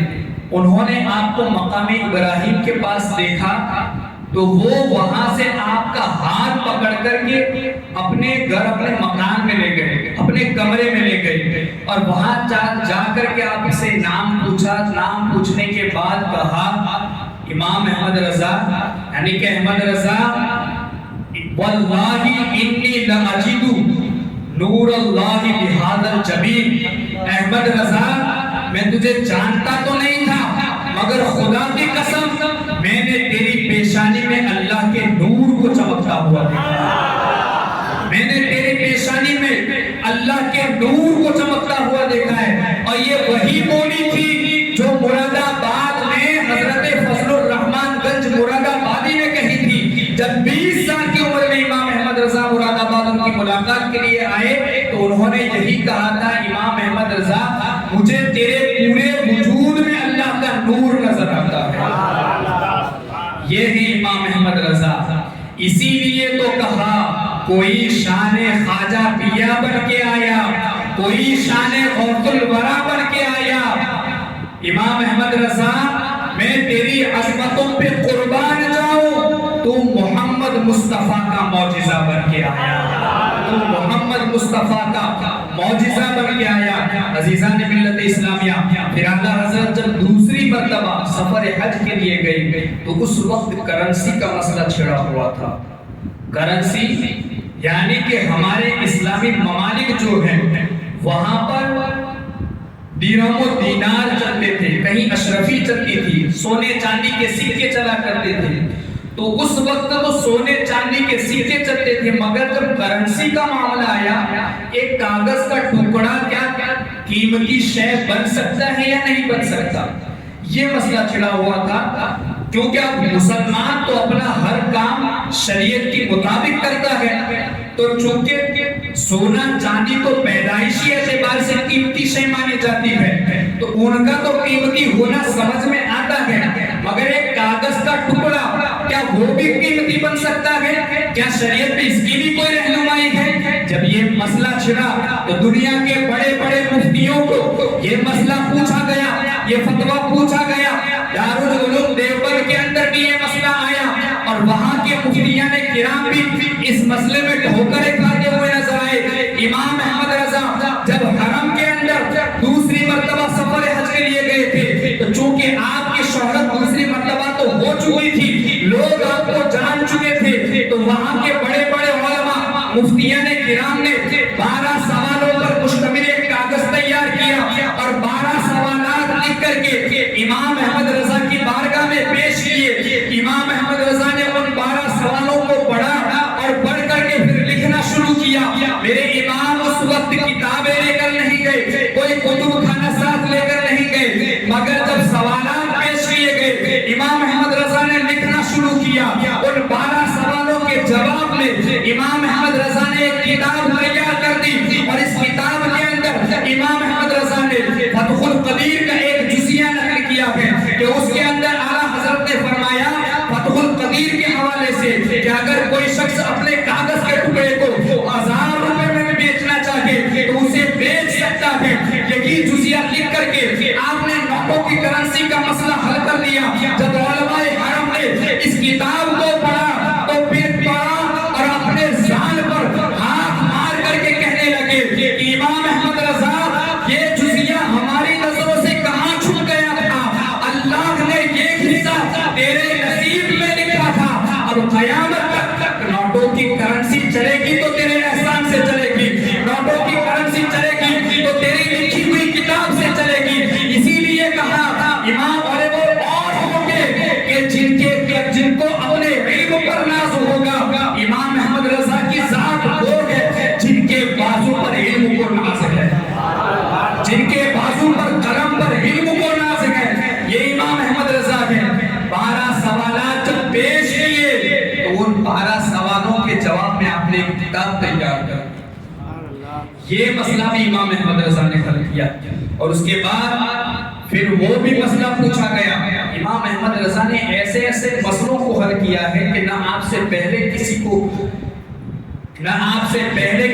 انہوں نے آپ کو مقام ابراہیم کے پاس دیکھا تو وہ وہاں سے آپ کا ہاتھ پکڑ کر کے اپنے گھر اپنے مکان میں لے گئے، اپنے کمرے میں لے گئے، اور وہاں جا کر کے آپ سے نام پوچھا۔ نام پوچھنے کے بعد کہا امام احمد رضا، یعنی کہ احمد رضا، واللہ انی لأجد نور اللہ بہذا الجبین، احمد رضا میں تجھے جانتا تو نہیں تھا مگر خدا کی قسم میں نے تیری پیشانی میں اللہ کے نور کو چمکتا ہوا دیکھا، میں نے تیری پیشانی میں اللہ کے نور کو چمکتا ہوا دیکھا ہے۔ اور یہ وہی بولی تھی جو مراد آباد میں حضرت فضل الرحمن گنج مراد آبادی نے کہی تھی۔ جب 20 سال کی عمر میں امام احمد رضا مراد آباد ان کی ملاقات کے لیے آئے تو انہوں نے یہی کہا تھا، امام احمد رضا مجھے تیرے پورے وجود میں اللہ کا نور نظر آتا ہے۔ یہ ہے امام احمد رضا۔ اسی لیے تو کہا کوئی شان خواجہ پیا بن کے آیا، کوئی شان غوث الورا بن کے آیا۔ امام احمد رضا میں تیری عظمتوں پہ قربان جاؤں، تو محمد مصطفیٰ کا معجزہ بن کے آیا، تو محمد مصطفیٰ کا معجزہ بن کے آیا۔ عزیزان ملت اسلامیہ، پھر اعلیٰ حضرت جب دوسری مرتبہ سفر حج کے لیے گئی تو اس وقت کرنسی کا مسئلہ چھڑا ہوا تھا۔ کرنسی یعنی کہ ہمارے اسلامی ممالک جو ہیں وہاں پر درہم و دینار چلتے تھے، کہیں اشرفی چلتی تھی، سونے چاندی کے سکے چلا کرتے تھے۔ تو اس وقت تو سونے چاندی کے سکے چلتے تھے، مگر جب کرنسی کا معاملہ آیا، ایک کاغذ کا ٹکڑا کیا قیمتی شے بن سکتا ہے یا نہیں بن سکتا، یہ مسئلہ چھڑا ہوا تھا۔ کیونکہ اب مسلمان تو اپنا ہر کام شریعت کے مطابق کرتا ہے، تو چونکہ سونا چاندی تو پیدائشی اعتبار سے قیمتی شے مانی جاتی ہے، تو ان کا تو قیمتی ہونا سمجھ میں آتا ہے، مگر ایک کاغذ کا ٹکڑا کیا وہ بھی قیمتی بن سکتا ہے؟ کیا شریعت میں اس کی بھی کوئی رہنمائی ہے؟ جب یہ مسئلہ چھڑا تو دنیا کے بڑے بڑے مفتیوں کو یہ مسئلہ پوچھا گیا، یہ فتویٰ پوچھا گیا۔ دارالعلوم دیوبند کے اندر بھی یہ مسئلہ آیا اور وہاں کے مفتیان کرام بھی اس مسئلے میں ٹھوکریں کھاتے ہوئے نظر آئے۔ امام احمد رضا جب حرم کے اندر دوسری مرتبہ سفر حج کے لیے گئے تھے تو چونکہ آپ کی شہرت دوسری مرتبہ تو ہو چکی تھی، لوگ آپ کو جان چکے تھے، تو وہاں کے بڑے بڑے علماء مفتیان کرام نے 12 سوالوں پر مشتمل ایک کاغذ تیار کیا اور 12 سوالات لکھ کر کے امام احمد رضا کی بارگاہ میں پیش کیے۔ امام احمد رضا نے ان 12 سوالوں کو پڑھا اور پڑھ کر کے پھر لکھنا شروع کیا۔ میرے امام اس وقت کتابیں لے کر نہیں گئے، کوئی کتب خانہ ساتھ لے کر نہیں گئے، مگر جب سوالات پیش کیے گئے امام احمد رضا نے لکھنا شروع کیا۔ ان 12 سوالوں کے جواب میں امام احمد رضا نے ایک کتاب تیار کر دی اور اس کتاب کے اندر امام احمد رضا نے فتح القدیر کا ایک جزیہ نقل کیا ہے کہ اس کے اندر اعلیٰ حضرت نے فرمایا فتح القدیر کے حوالے سے کہ اگر کوئی شخص اپنے کاغذ کے ٹکڑے کو 1000 روپے میں بیچنا چاہے تو اسے بیچ سکتا ہے۔ یہی جزیہ لکھ کر کے آپ نے نوٹوں کی کرنسی کا مسئلہ حل کر دیا۔ جب علماء حرم نے اس کتاب کو پڑھا تو پھر پڑھا اور اپنے ذہن پر ہاتھ مار کر کے کہنے لگے کہ امام احمد رضا یہ جزیہ ہماری نظروں سے کہاں چھپ گیا تھا، اللہ نے یہ حصہ تیرے نصیب میں لکھا تھا، اب قیامت تک نوٹوں کی کرنسی چلے گی تو تیرے احسان سے چلے گی، نوٹوں کی کرنسی چلے گی تو تیری لکھی ہوئی کتاب سے چلے گی۔ اسی لیے کہا امام اور ہوں گے کہ جن کو اپنے علم پر ناز ہوگا، امام احمد رضا کی ذات وہ ہے جن کے بازو پر علم کو ناز ہے، جن کے بازو پر قلم پر علم کو ناز ہے، یہ امام احمد رضا ہے۔ 12 سوالات جب پیش کیے تو ان 12 سوالوں کے جواب میں آپ نے ایک کتاب تیار کر، یہ مسئلہ بھی امام احمد رضا نے حل کیا۔ اور اس کے بعد پھر وہ بھی مسئلہ پوچھا گیا۔ امام احمد رضا نے ایسے ایسے مسئلوں کو حل کیا ہے کہ نہ آپ سے پہلے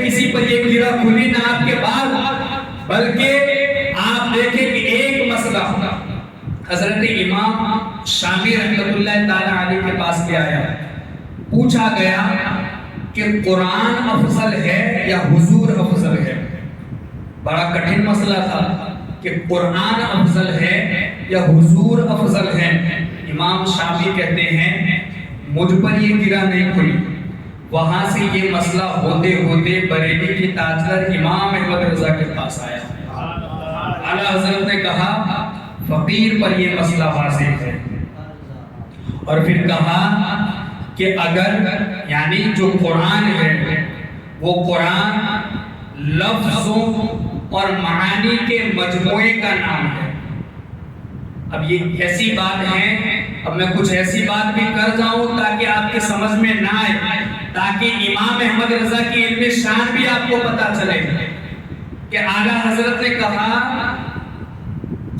کسی پر یہ گرا کھلی، نہ آپ کے بعد، بلکہ آپ دیکھیں کہ ایک مسئلہ حضرت امام شامی رحمۃ اللہ تعالی علیہ کے پاس لے آیا، پوچھا گیا کہ قرآن افضل ہے یا حضور افضل ہے؟ بڑا کٹھن مسئلہ تھا کہ قرآن افضل ہے یا حضور افضل ہے۔ امام شامی کہتے ہیں مجھ پر یہ گرہ نہیں کھلی، وہاں سے یہ مسئلہ ہوتے ہوتے بریلی کی تاجدار امام احمد رضا کے پاس آیا۔ اعلیٰ حضرت نے کہا فقیر پر یہ مسئلہ واضح ہے، اور پھر کہا کہ اگر یعنی جو قرآن ہے وہ قرآن لفظوں اور معانی کے مجموعے کا نام ہے۔ اب یہ ایسی بات ہے، اب میں کچھ ایسی بات بھی کر جاؤں تاکہ آپ کے سمجھ میں نہ آئے، تاکہ امام احمد رضا کی علم شان بھی آپ کو پتا چلے کہ اعلیٰ حضرت نے کہا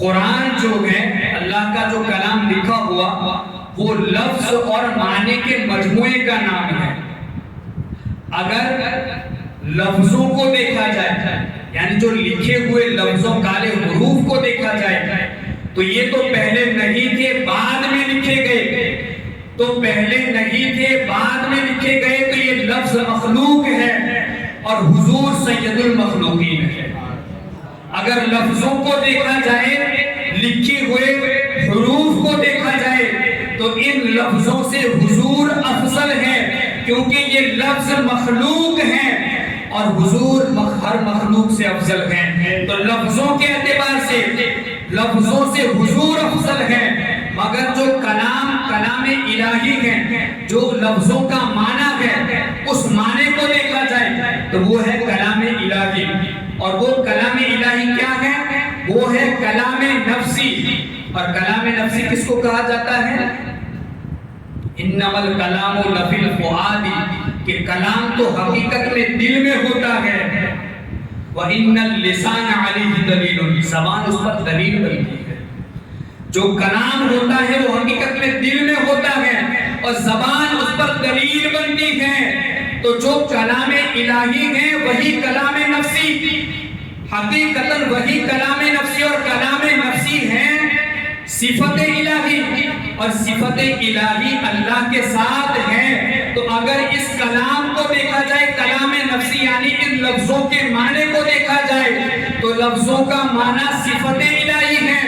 قرآن جو ہے اللہ کا جو کلام لکھا ہوا وہ لفظ اور معنی کے مجموعے کا نام ہے۔ اگر لفظوں کو دیکھا جائے یعنی جو لکھے ہوئے لفظوں کالے حروف کو دیکھا جائے تو یہ تو پہلے نہیں تھے، بعد میں لکھے گئے، تو پہلے نہیں تھے بعد میں لکھے گئے، تو یہ لفظ مخلوق ہے اور حضور سید المخلوقین ہے۔ اگر لفظوں کو دیکھا جائے، لکھے ہوئے حروف کو دیکھا جائے تو ان لفظوں سے حضور افضل ہے، کیونکہ یہ لفظ مخلوق ہیں اور حضور ہر مخلوق سے افضل ہیں۔ تو لفظوں کے اعتبار سے لفظوں سے حضور افضل ہے، مگر جو کلام الہی ہے، جو لفظوں کا معنی ہے، اس معنی کو دیکھا جائے تو وہ ہے کلام الہی، اور وہ کلام الہی کیا ہے؟ وہ ہے کلام نفسی۔ اور کلام نفسی کس کو کہا جاتا ہے؟ انما الکلام لفی الفؤاد، کہ کلام تو حقیقت میں دل میں ہوتا ہے۔ وَإِنَّ اللِّسَانَ عَلَيْهِ دَلِيلٌ، زبان اس پر دلیل بنتی ہے۔ جو کلام ہوتا ہے وہ حقیقت میں دل میں ہوتا ہے اور زبان اس پر دلیل بنتی ہے۔ تو جو کلام الہی ہے وہی کلام نفسی، حقیقتاً وہی کلام نفسی، اور کلام نفسی ہے صفت الہی، اور صفت الہی اللہ کے ساتھ ہے۔ تو اگر اس کلام کو دیکھا جائے، کلام نفسی یعنی ان لفظوں کے معنی کو دیکھا جائے تو لفظوں کا معنی صفت الہی ہے،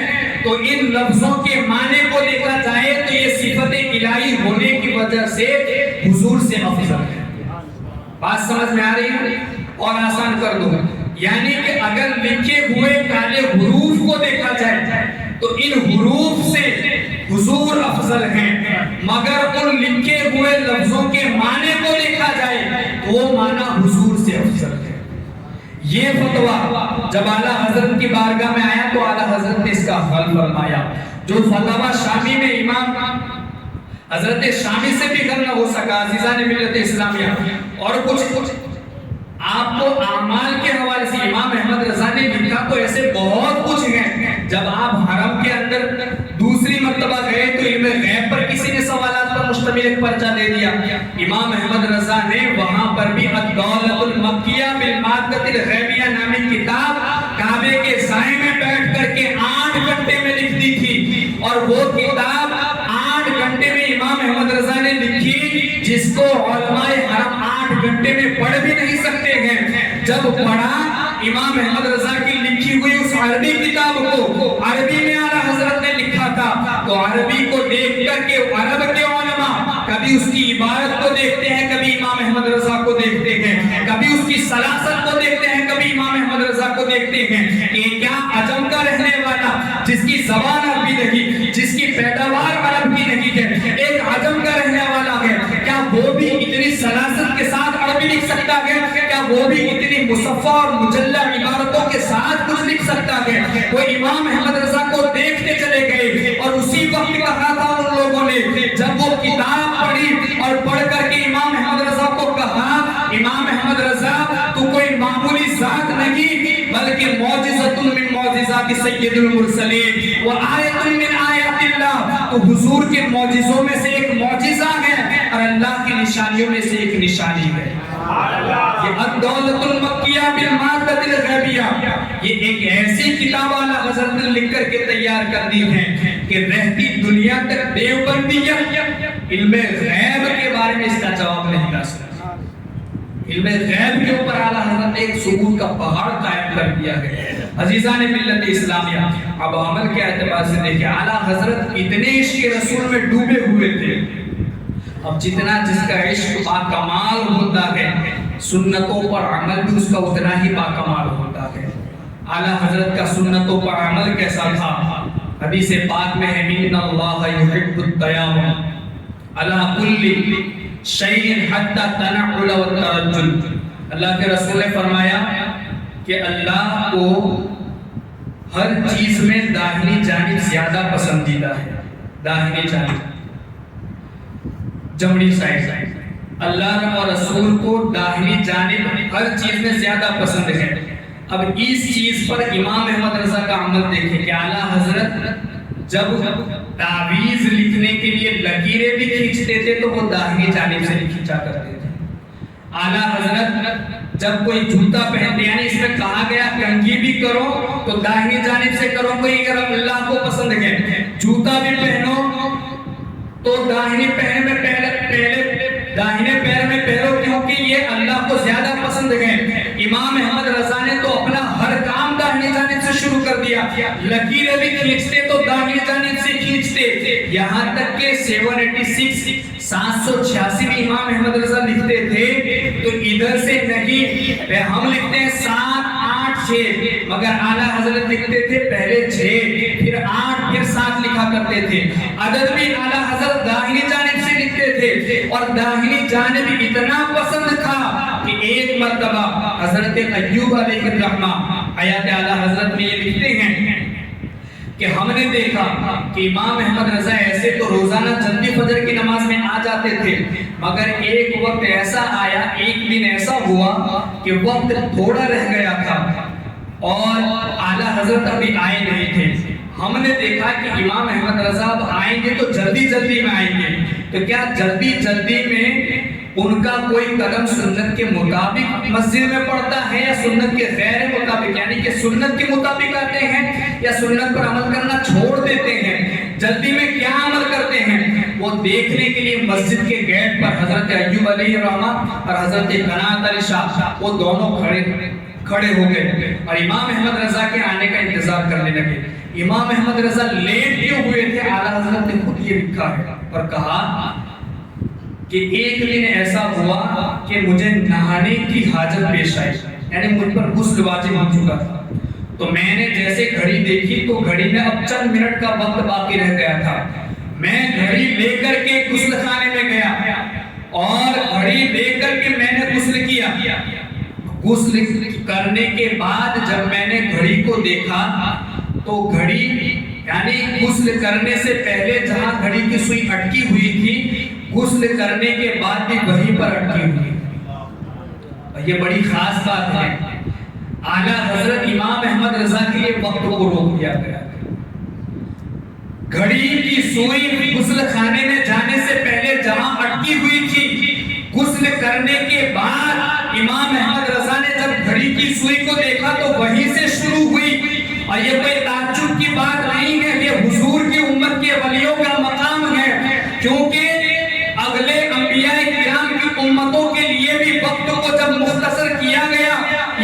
تو ان لفظوں کے معنی کو دیکھا جائے تو یہ صفت الہی ہونے کی وجہ سے حضور سے افضل ہے۔ بات سمجھ میں آ رہی ہے؟ اور آسان کر دوں، یعنی کہ اگر لکھے ہوئے کالے حروف کو دیکھا جائے تو ان حروف سے حضور افضل ہیں، مگر ان لکھے ہوئے لفظوں کے معنی کو دیکھا جائے تو وہ معنی حضور سے افضل ہے۔ یہ فتویٰ جب اعلیٰ حضرت کی بارگاہ میں آیا تو اعلیٰ حضرت نے اس کا حل فرمایا۔ جو فتویٰ شامی میں امام حضرت شامی سے بھی حل نہ ہو سکا، عزیزان ملت اسلامیہ، اور کچھ آپ کو اعمال کے حوالے سے امام احمد رضا نے لکھا تو ایسے بہت کچھ ہیں۔ جب آپ حرم کے اندر دوسری مرتبہ گئے تو علم غیب پر کسی نے سوالات پر مشتمل ایک پرچہ دے دیا، امام احمد رضا نے وہاں پر بھی الدولۃ المکیہ بالمادۃ الغیبیہ نامی کتاب کعبے کے سائے میں بیٹھ کر کے 8 گھنٹے میں لکھ دی تھی، اور وہ کتاب 8 گھنٹے میں امام احمد رضا نے لکھی، جس کو علماء حرم 8 گھنٹے میں پڑھ بھی نہیں سکتے ہیں۔ جب پڑھا امام احمد رضا کی لکھی ہوئی اس عربی کتاب کو، عربی میں اعلیٰ حضرت نے لکھا تھا، تو عربی کو دیکھ کر کے عرب کے علماء کبھی اس کی عبارت کو دیکھتے ہیں، کبھی امام احمد رضا کو دیکھتے ہیں، کبھی اس کی سلاست کو دیکھتے ہیں، کبھی امام احمد رضا کو دیکھتے ہیں کہ کیا عجم کا رہنے والا جس کی زبان عربی نہیں، جس کی پیداوار عرب کی نہیں ہے، ایک عجم کا رہنے والا ہے، کیا وہ بھی اتنی سلاست کے ساتھ عربی لکھ سکتا ہے؟ کیا وہ بھی اتنی مصفہ اور مجلہ عبارتوں کے ساتھ کچھ لکھ سکتا ہے؟ وہ امام احمد رضا کو دیکھتے چلے گئے، اور اسی وقت کہا تھا ان لوگوں نے جب وہ کتاب پڑھی اور پڑھ کر کے امام احمد رضا کو کہا، امام احمد رضا تو کوئی معمولی ذات نہیں بلکہ معجزۃ من معجزات سید المرسلین و آیۃ من آیات اللہ، تو حضور کے معجزوں میں سے ایک معجزہ ہے، اور اللہ کی نشانیوں میں سے ایک نشانی ہے یہ الدولت المکیہ بالمادۃ الغیبیہ. یہ ایک ایسی کتاب اعلیٰ حضرت نے لکھ کر کے تیار کر دی ہے کہ رہتی دنیا تک دیوبندیت علم غیب کے بارے میں اس کا جواب نہیں لا سکتا. علم غیب کے اوپر اعلیٰ حضرت نے ایک ثبوت کا پہاڑ قائم کر دیا ہے. عزیزان ملت اسلامیہ، اب عمل کے اعتبار سے دیکھیں اعلیٰ حضرت اتنے عشق رسول میں ڈوبے ہوئے تھے. اب جتنا جس کا عشق باکمال ہوتا ہے سنتوں پر عمل بھی اس کا اتنا ہی باکمال ہوتا ہے. اعلیٰ حضرت کا سنتوں پر عمل کیسا تھا؟ حدیث پاک میں ہے ان اللہ یحب التیامن علی کل شیء حتی التنعل والترجل. اللہ کے رسول نے فرمایا کہ اللہ کو ہر چیز میں داہنی جانب زیادہ پسندیدہ ہے. داہنی جانب جمڑی سائڈ اللہ اور رسول کو داہنی جانب ہر چیز میں زیادہ پسند ہے. اب اس چیز پر امام احمد رضا کا عمل دیکھیں کہ اعلیٰ حضرت جب تعویذ لکھنے کے لیے لکیریں بھی کھینچتے تھے تو وہ داہنی جانب سے کھینچا کرتے تھے. اعلیٰ حضرت جب کوئی جوتا پہنتے یعنی اس میں کہا گیا کنگھی بھی کرو تو داہنی جانب سے کرو. کوئی اگر اللہ کو پسند ہے جوتا بھی پہنو تو داہنے پیر میں پہلے داہنے پیر میں پہنو کیونکہ یہ اللہ کو زیادہ پسند ہے. امام احمد رضا نے تو اپنا ہر کام داہنی جانب سے شروع کر دیا. لکیریں بھی کھینچتے تو داہنی جانب سے کھینچتے. یہاں تک کہ 786 بھی امام احمد رضا لکھتے تھے تو ادھر سے نہیں ہم لکھتے ہیں 7 8 6 مگر اعلیٰ حضرت لکھتے تھے پہلے 6 پھر 8 پھر 7 لکھا کرتے تھے. عدد بھی اعلیٰ حضرت داہنی جانب سے لکھتے تھے اور داہنی جانب اتنا پسند تھا کہ ایک مرتبہ حضرت ایوب علیہ الرحمہ حیات اعلیٰ حضرت میں یہ لکھتے ہیں کہ ہم نے دیکھا کہ امام احمد رضا ایسے تو روزانہ جلدی فجر کی نماز میں آ جاتے تھے مگر ایک وقت ایسا آیا ایک دن ایسا ہوا کہ وقت تھوڑا رہ گیا تھا اور اعلیٰ حضرت ابھی آئے نہیں تھے. ہم نے دیکھا کہ امام احمد رضا اب آئیں گے تو جلدی جلدی میں آئیں گے تو کیا جلدی جلدی میں ان کا کوئی قدم سنت کے مطابق مسجد میں پڑتا ہے یا سنت کے غیر مطابق یعنی کہ سنت کے مطابق آتے ہیں یا سنت پر عمل کرنا چھوڑ دیتے ہیں. جلدی میں کیا عمل کرتے ہیں وہ دیکھنے کے لیے مسجد کے گیٹ پر حضرت ایوب علیہ الرحمہ اور حضرت قناعت علی شاہ وہ دونوں کھڑے ہو گئے اور امام احمد رضا کے آنے کا انتظار کرنے لگے. امام احمد رضا لیٹ کیوں ہوئے تھے اعلیٰ حضرت نے خود یہ لکھا ہے اور کہا کہ ایک دن ایسا ہوا کہ مجھے نہانے کی حاجت پیش آئی یعنی مجھ پر غسل واجب ہو چکا تھا تو میں نے جیسے گھڑی دیکھی تو گھڑی میں اب چند منٹ کا وقت باقی رہ گیا تھا. میں گھڑی لے کر کے غسل خانے میں گیا اور گھڑی لے کر کے میں نے غسل کیا. غسل کرنے کے بعد جب میں نے گھڑی کو دیکھا تو گھڑی یعنی غسل کرنے سے پہلے جہاں گھڑی کی سوئی اٹکی ہوئی تھی غسل کرنے کے بعد بھی وہیں پر اٹکی ہوئی. یہ بڑی خاص بات ہے. اعلیٰ حضرت امام احمد رضا کے لیے وقت کو روک دیا گیا. گھڑی کی سوئی غسل خانے میں جانے سے پہلے جہاں اٹکی ہوئی تھی غسل کرنے کے بعد امام احمد رضا نے جب گھڑی کی سوئی کو دیکھا تو وہیں سے شروع ہوئی. اور یہ کوئی تعجب کی بات نہیں ہے یہ حضور کی امت کے ولیوں کا مقام ہے کیونکہ اگلے انبیاء کرام کی امتوں کے لیے بھی وقت کو جب مختصر کیا گیا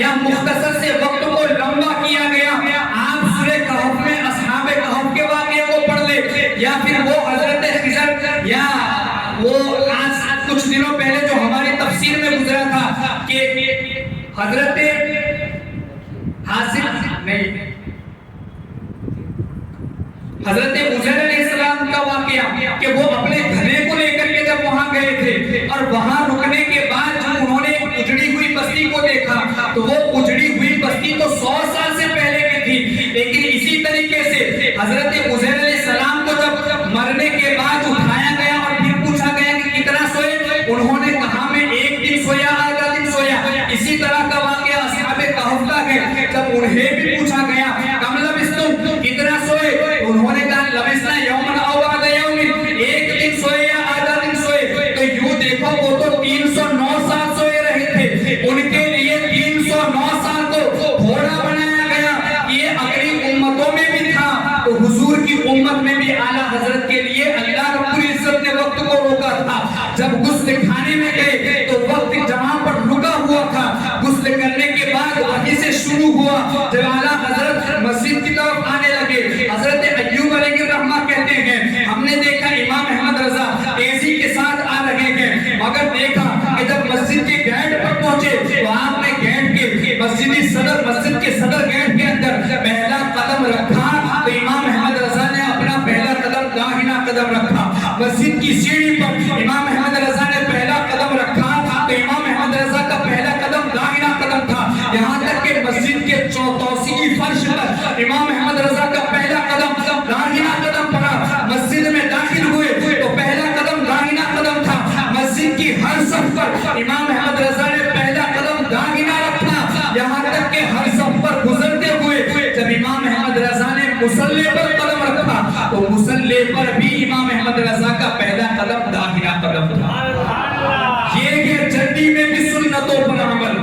یا مختصر سے وقت کو لمبا کیا گیا. آپ سورہ کہف میں اصحاب کہف کے واقعے کو پڑھ لیں یا پھر وہ حضرت خضر یا وہ آج کچھ دنوں پہلے جو ہماری تفسیر میں گزرا تھا کہ حضرت حضرت عزیر علیہ السلام کا واقعہ کہ وہ اپنے گھنے کو لے کر کے جب وہاں گئے تھے اور وہاں رکنے کے بعد جب انہوں نے اجڑی ہوئی بستی کو دیکھا تو وہ اجڑی ہوئی بستی تو 100 سال سے پہلے کی تھی لیکن اسی طریقے سے حضرت عزیر علیہ السلام کو جب مرنے کے بعد اٹھایا گیا اور پھر پوچھا گیا کہ کتنا سوئے انہوں نے کہا میں 1 دن سویا آدھا دن سویا. اسی طرح کا واقعہ اصحاب کہف کا ہے جب انہیں بھی پوچھا گیا کم لبثتم کتنا سوئے انہوں نے کہا لبثنا یوما او بعد یوم 1 دن سوئے یا آدھا دن سوئے. تو یوں نہانے میں گئے تو وقت جہاں پر رکا ہوا تھا غسل کرنے کے بعد وہیں سے شروع ہوا. جب اعلیٰ حضرت مسجد کی طرف آنے لگے حضرت ایوب علیہ الرحمہ کہتے ہیں ہم نے دیکھا امام احمد رضا تیزی کے ساتھ آ رہے ہیں مگر دیکھا کہ جب مسجد کے گیٹ پر پہنچے تو آپ نے گیٹ کے مسجد کے صدر گیٹ کے اندر پہلا قدم رکھا تو امام احمد رضا نے اپنا پہلا قدم داہنا قدم رکھا. مسجد کی سیڑھی پر امام احمد رضا نے پہلا قدم رکھا تو امام احمد رضا کا پہلا قدم داہنا قدم تھا. یہاں تک کہ مسجد کے توسیعی فرش پر امام احمد رضا کا پہلا قدم داہنا قدم پڑا. مسجد میں داخل ہوئے تو پہلا قدم داہنا قدم تھا. مسجد کی ہر صف پر امام احمد رضا نے پہلا قدم داہنا رکھا. یہاں تک کہ ہر صف پر گزرتے ہوئے جب امام احمد رضا نے مصلی پر قدم رکھا تو مصلی پر بھی امام احمد رضا کا پہلا قدم داہنا قدم تھا. یہ کہ جلدی میں بھی سنتوں پر عمل,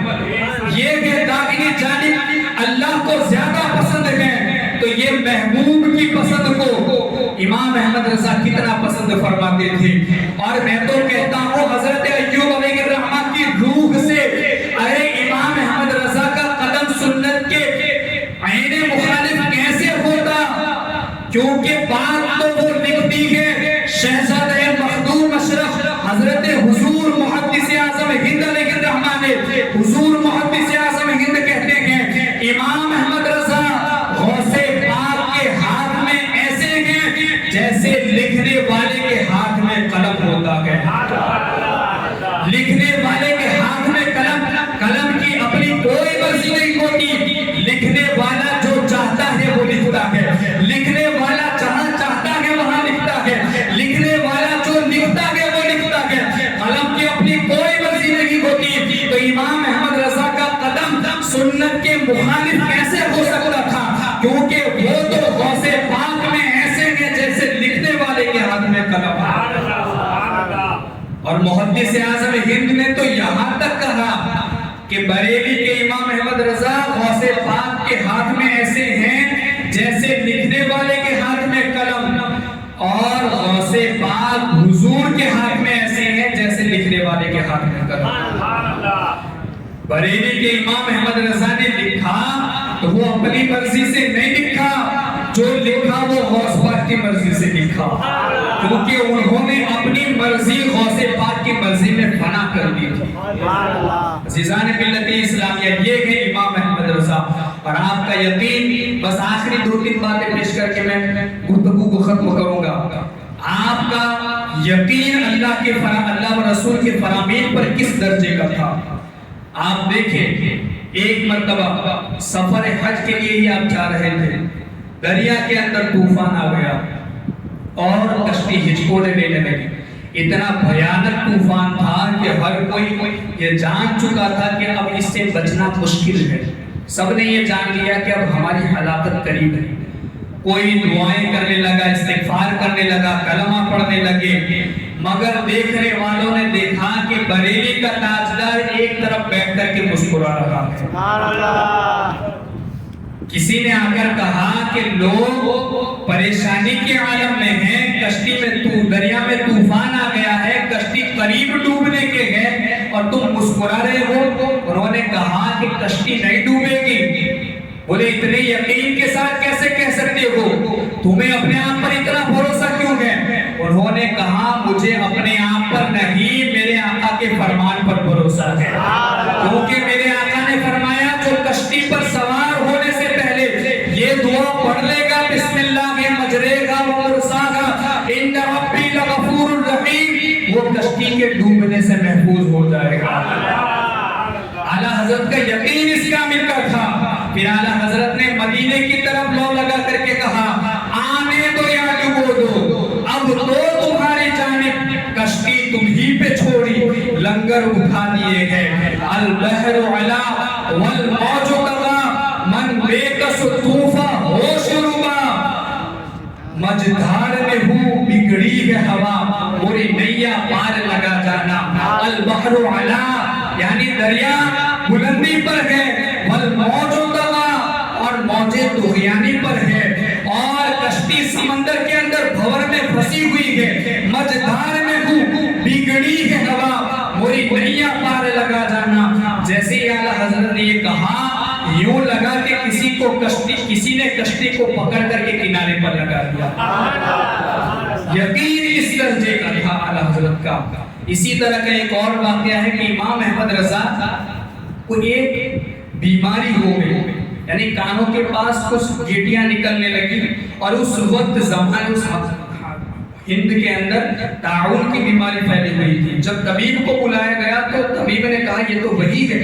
یہ کہ داہنی جانب اللہ کو زیادہ پسند ہے تو یہ محبوب کی پسند کو امام احمد رضا کتنا پسند فرماتے تھے. اور میں تو کہتا ہوں حضرت ایوب علیہ الرحمہ کی روح سے ارے امام احمد رضا کا قدم سنت کے عین مخالف کیسے ہوتا, کیونکہ بات تو وہ لکھتی ہے شہزادہ مخدوم اشرف حضرت حضور محدث اعظم ہند علیہ الرحمہ نے. حضور محدث اعظم ہند کہتے ہیں امام احمد رضا غوث پاک کے ہاتھ میں ایسے ہیں جیسے لکھنے والے کے ہاتھ میں قلم ہوتا ہے. لکھنے والے کے ہاتھ میں قلم کی اپنی کوئی مرضی نہیں ہوتی. لکھنے والا جو چاہتا ہے وہ لکھتا ہے. لکھنے والا جہاں چاہتا ہے وہاں لکھتا ہے. لکھنے والا جو لکھتا ہے وہ لکھتا ہے. قلم کی اپنی کوئی مرضی نہیں ہوتی. تو امام احمد رضا کا قدم سنت کے مخالف کیسے ہو سکتا تھا, کیونکہ وہ تو غوث پاک میں ایسے ہیں جیسے لکھنے والے کے ہاتھ میں قلم ہے. اور محدث اعظم ہند نے تو یہاں تک کہا کہ بریلی کے امام احمد رضا غوث پاک کے ہاتھ میں ایسے ہیں جیسے لکھنے والے کے ہاتھ میں قلم, اور غوث پاک حضور کے ہاتھ میں ایسے ہیں جیسے لکھنے والے کے ہاتھ میں قلم. بریلی کے امام احمد رضا نے لکھا تو وہ اپنی مرضی سے نہیں لکھا, جو لکھا وہ غوث پاک کی مرضی سے لکھا, کیونکہ انہوں نے اپنی مرضی غوث پاک کی مرضی میں فنا کر دی تھی. عزیزان ملت اسلامیہ یہ ہے امام احمد رضا. اور آپ کا یقین, بس آخری 2-3 باتیں پیش کر کے میں گفتگو کو ختم کروں گا. آپ کا یقین اللہ و رسول کے فرامین پر کس درجے کا تھا. آپ دیکھیں ایک مرتبہ سفر حج کے لیے ہی آپ جا رہے تھے, دریا کے اندر طوفان آ گیا اور کشتی ہچکوڑے لینے لگی. اتنا بھیانک طوفان تھا کہ ہر کوئی یہ جان چکا تھا کہ اب اس سے بچنا مشکل ہے. سب نے یہ جان لیا کہ اب ہماری ہلاکت قریب ہے. کوئی دعائیں کرنے لگا, استغفار کرنے لگا, کلمہ پڑھنے لگے. مگر دیکھنے والوں نے دیکھا کہ بریلی کا تاجدار ایک طرف بیٹھ کر کے مسکرا رہا ہے. کسی نے آ کر کہا کہ لوگ پریشانی کے عالم میں ہیں, کشتی میں دریا میں طوفان آ گیا ہے, کشتی قریب ڈوبنے کے ہے اور تم مسکرا رہے ہو. انہوں نے کہا کہ کشتی نہیں ڈوبے گی. بولے اتنے یقین کے ساتھ کیسے کہہ سکتے ہو, تمہیں اپنے آپ پر اتنا بھروسہ کیوں ہے. انہوں نے کہا مجھے اپنے آپ پر نہیں, میرے آقا کے فرمان پر بھروسہ ہے, کیونکہ میرے آقا نے فرمایا جو کشتی پر سوار ہونے سے پہلے یہ دعا پڑھ لے گا بسم اللہ مجریہا و مرساہا ان ربی لغفور الرحیم, وہ کشتی کے ڈوبنے سے محفوظ ہو جائے گا. اعلیٰ حضرت کا یقین اس کامل کا تھا. پھر اعلیٰ حضرت نے مدینے کی طرف لو لگا کر کے کہا آنے دو یا ڈبو دو, اب تو تمہاری جانب کشتی تم ہی پہ چھوڑی, لنگر اٹھا دیے گئے. البحر علا والموج طغا من بےکس طوفا ہوش ربا, مجدھار میں ہوں بگڑی ہے ہوا, پوری نیا پار لگا جانا. البحر علا یعنی دریا بلندی پر ہے, والموج طغا اور موجیں طغیانی پر ہے, اور کشتی سمندر کے اندر بھور میں پھنسی ہوئی ہے. مجدھار میں ہوں بگڑی ہے ہوا, کشتی کو پکڑ کر کے کنارے پر لگا دیا. یقین اس درجے کا تھا اعلیٰ حضرت کا. اسی طرح کا ایک اور واقعہ ہے کہ امام احمد رضا کو ایک بیماری ہو گئی, یعنی کانوں کے پاس کچھ گیٹیاں نکلنے لگی, اور اس وقت زمانے اس ہند کے اندر طاعون کی بیماری پھیلی ہوئی تھی. جب طبیب کو بلایا گیا تو طبیب نے کہا یہ تو وہی ہے,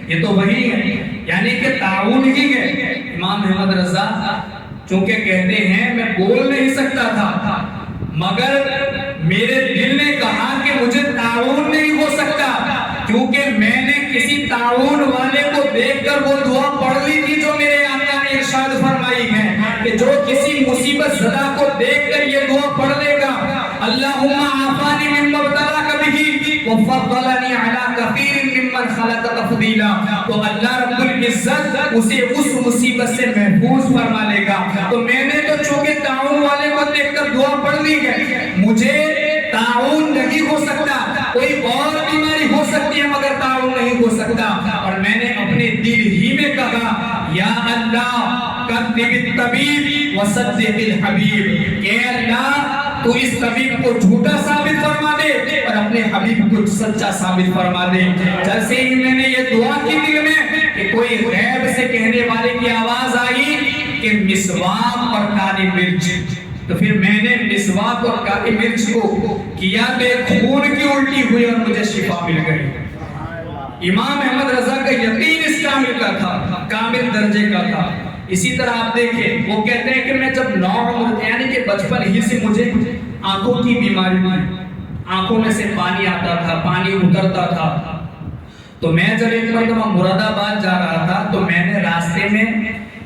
یہ تو وہی ہے, یعنی کہ طاعون ہی ہے. امام احمد رضا چونکہ کہتے ہیں میں بول نہیں سکتا تھا, مگر میرے دل نے کہا کہ مجھے طاعون نہیں ہو سکتا, کیونکہ میں نے کسی طاعون والے کو دیکھ کر وہ دعا پڑھ لی تھی جو میرے آقا نے ارشاد فرمائی ہے کہ جو کسی مصیبت زدہ کو دیکھ کر یہ دعا پڑھ لے گا, اللہم عافانی مما ابتلاک بہ وفضلنی علی کثیر ممن خلق تفضیلا, تو اللہ رب العزت اسے اس مصیبت سے محفوظ فرما لے گا. تو میں نے تو چونکہ طاعون والے کو دیکھ کر دعا پڑھ لی ہے, مجھے طاعون نہیں ہو سکتا, کوئی اور بیماری ہو سکتی ہے مگر طاعون نہیں ہو سکتا. اور میں نے اپنے دل ہی میں کہا یا اللہ کذب الطبیب وصدق الحبیب, اے اللہ تو اس طبیب کو جھوٹا ثابت فرما دے اور اپنے حبیب کو سچا ثابت فرما دے. جیسے ہی میں نے یہ دعا کی دل میں کہ کوئی غیب سے کہنے والے کی آواز آئی کہ مسواک اور کالی مرچ, تو پھر میں نے مسواک اور کالی مرچ کو کیا تو خون کی الٹی ہوئی اور مجھے شفا مل گئی. امام احمد رضا کا یقین اس کامل کا تھا, کامل درجے کا تھا. اسی طرح آپ دیکھیں وہ کہتے ہیں کہ میں جب نوعمر یعنی کہ بچپن ہی سے مجھے آنکھوں کی بیماری تھی, آنکھوں میں سے پانی آتا تھا, پانی اترتا تھا. تو میں جب ایک مرتبہ مراد آباد جا رہا تھا تو میں نے راستے میں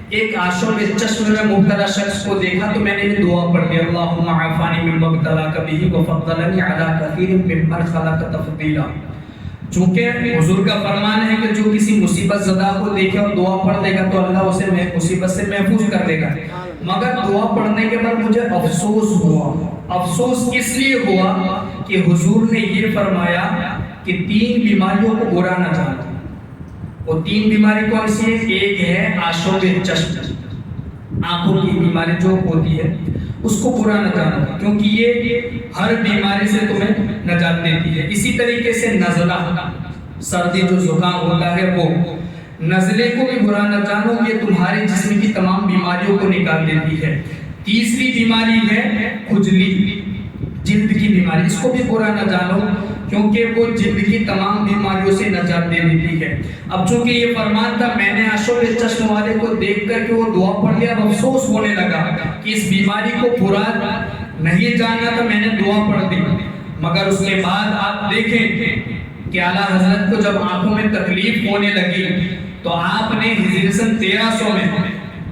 ایک آشوب چشم میں مبتلا شخص کو دیکھا, تو میں نے یہ دعا پڑھ دی اللہم عافانی مما ابتلاک بہ وفضلنی علی کثیر ممن خلق تفضیلا. چونکہ حضور کا فرمان ہے کہ جو کسی مصیبت زدہ کو دیکھے اور دعا پڑھ دے گا تو اللہ اسے مصیبت سے محفوظ کر دے گا. مگر دعا پڑھنے کے بعد مجھے افسوس ہوا. افسوس اس لیے ہوا کہ حضور نے یہ فرمایا کہ 3 بیماریوں کو برا نہ جانا. وہ 3 بیماری کون سی ہے؟ ایک ہے آشوب چشم, آنکھوں کی بیماری جو ہوتی ہے اس کو برا نہ جانا, کیونکہ یہ ہر بیماری سے تمہیں نجات دیتی ہے. اسی طریقے سے نزلہ, سردی جو زکام ہوتا ہے وہ, نزلے کو بھی برا نہ جانو, یہ تمہارے جسم کی تمام بیماریوں کو نکال دیتی ہے. تیسری بیماری ہے کھجلی, جلد کی بیماری, اس کو بھی برا نہ جانو کیونکہ وہ جلد کی تمام بیماریوں سے نجات دے دیتی ہے. اب چونکہ یہ فرمان تھا, میں نے آشوب چشم والے کو دیکھ کر کے وہ دعا پڑھ لیا, اب افسوس ہونے لگا کہ اس بیماری کو برا نہیں جاننا تھا, میں نے دعا پڑھ دی. مگر اس کے بعد آپ دیکھیں کہ اعلیٰ حضرت کو جب آنکھوں میں تکلیف ہونے لگی تو آپ نے ہجری سن 1300 میں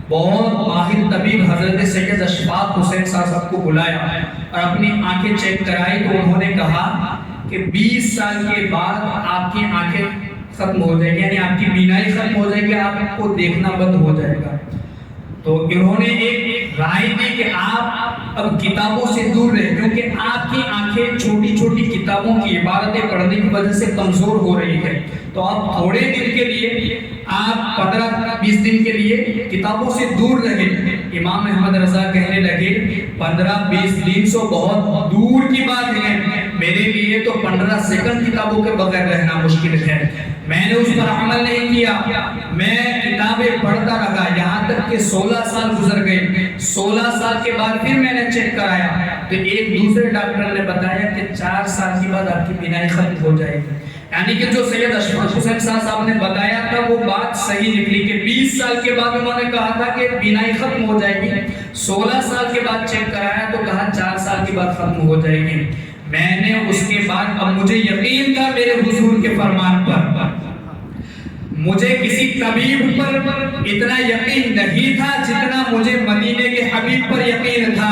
بہت ماہر طبیب حضرت سید اشفاق حسین صاحب کو بلایا اور اپنی آنکھیں چیک کرائی. تو انہوں نے کہا کہ 20 سال کے بعد آپ کی آنکھیں ختم ہو جائے گی, یعنی آپ کی بینائی ختم ہو جائے گی, آپ کو دیکھنا بند ہو جائے گا. تو انہوں نے ایک رائے دی کہ آپ اب کتابوں سے دور رہیں, کیونکہ آپ کی آنکھیں چھوٹی چھوٹی کتابوں کی عبارتیں پڑھنے کی وجہ سے کمزور ہو رہی ہے. تو آپ تھوڑے دن کے لیے, آپ 15-20 دن کے لیے کتابوں سے دور رہیں. امام احمد رضا کہنے لگے 15-20 دن تو بہت دور کی بات ہے, میرے لیے تو 15 سیکنڈ کتابوں کے بغیر رہنا مشکل ہے. میں نے اس پر عمل نہیں کیا, میں کتابیں پڑھتا رہا یہاں تک کہ 16 سال گزر گئے. 16 سال کے بعد پھر میں نے چیک کرایا تو ایک دوسرے ڈاکٹر نے بتایا کہ 4 سال کے بعد آپ کی بینائی ختم ہو جائے گی. یعنی کہ جو سید اشفاق حسین صاحب نے بتایا تھا وہ بات صحیح نکلی کہ 20 سال کے بعد انہوں نے کہا تھا کہ بینائی ختم ہو جائے گی. 16 سال کے بعد چیک کرایا تو کہا 4 سال کے بعد ختم ہو جائے گی. میں نے اس کے بعد, اب مجھے یقین تھا میرے حضور کے فرمان پر, مجھے کسی طبیب پر اتنا یقین نہیں تھا جتنا مجھے مدینے کے حبیب پر یقین تھا.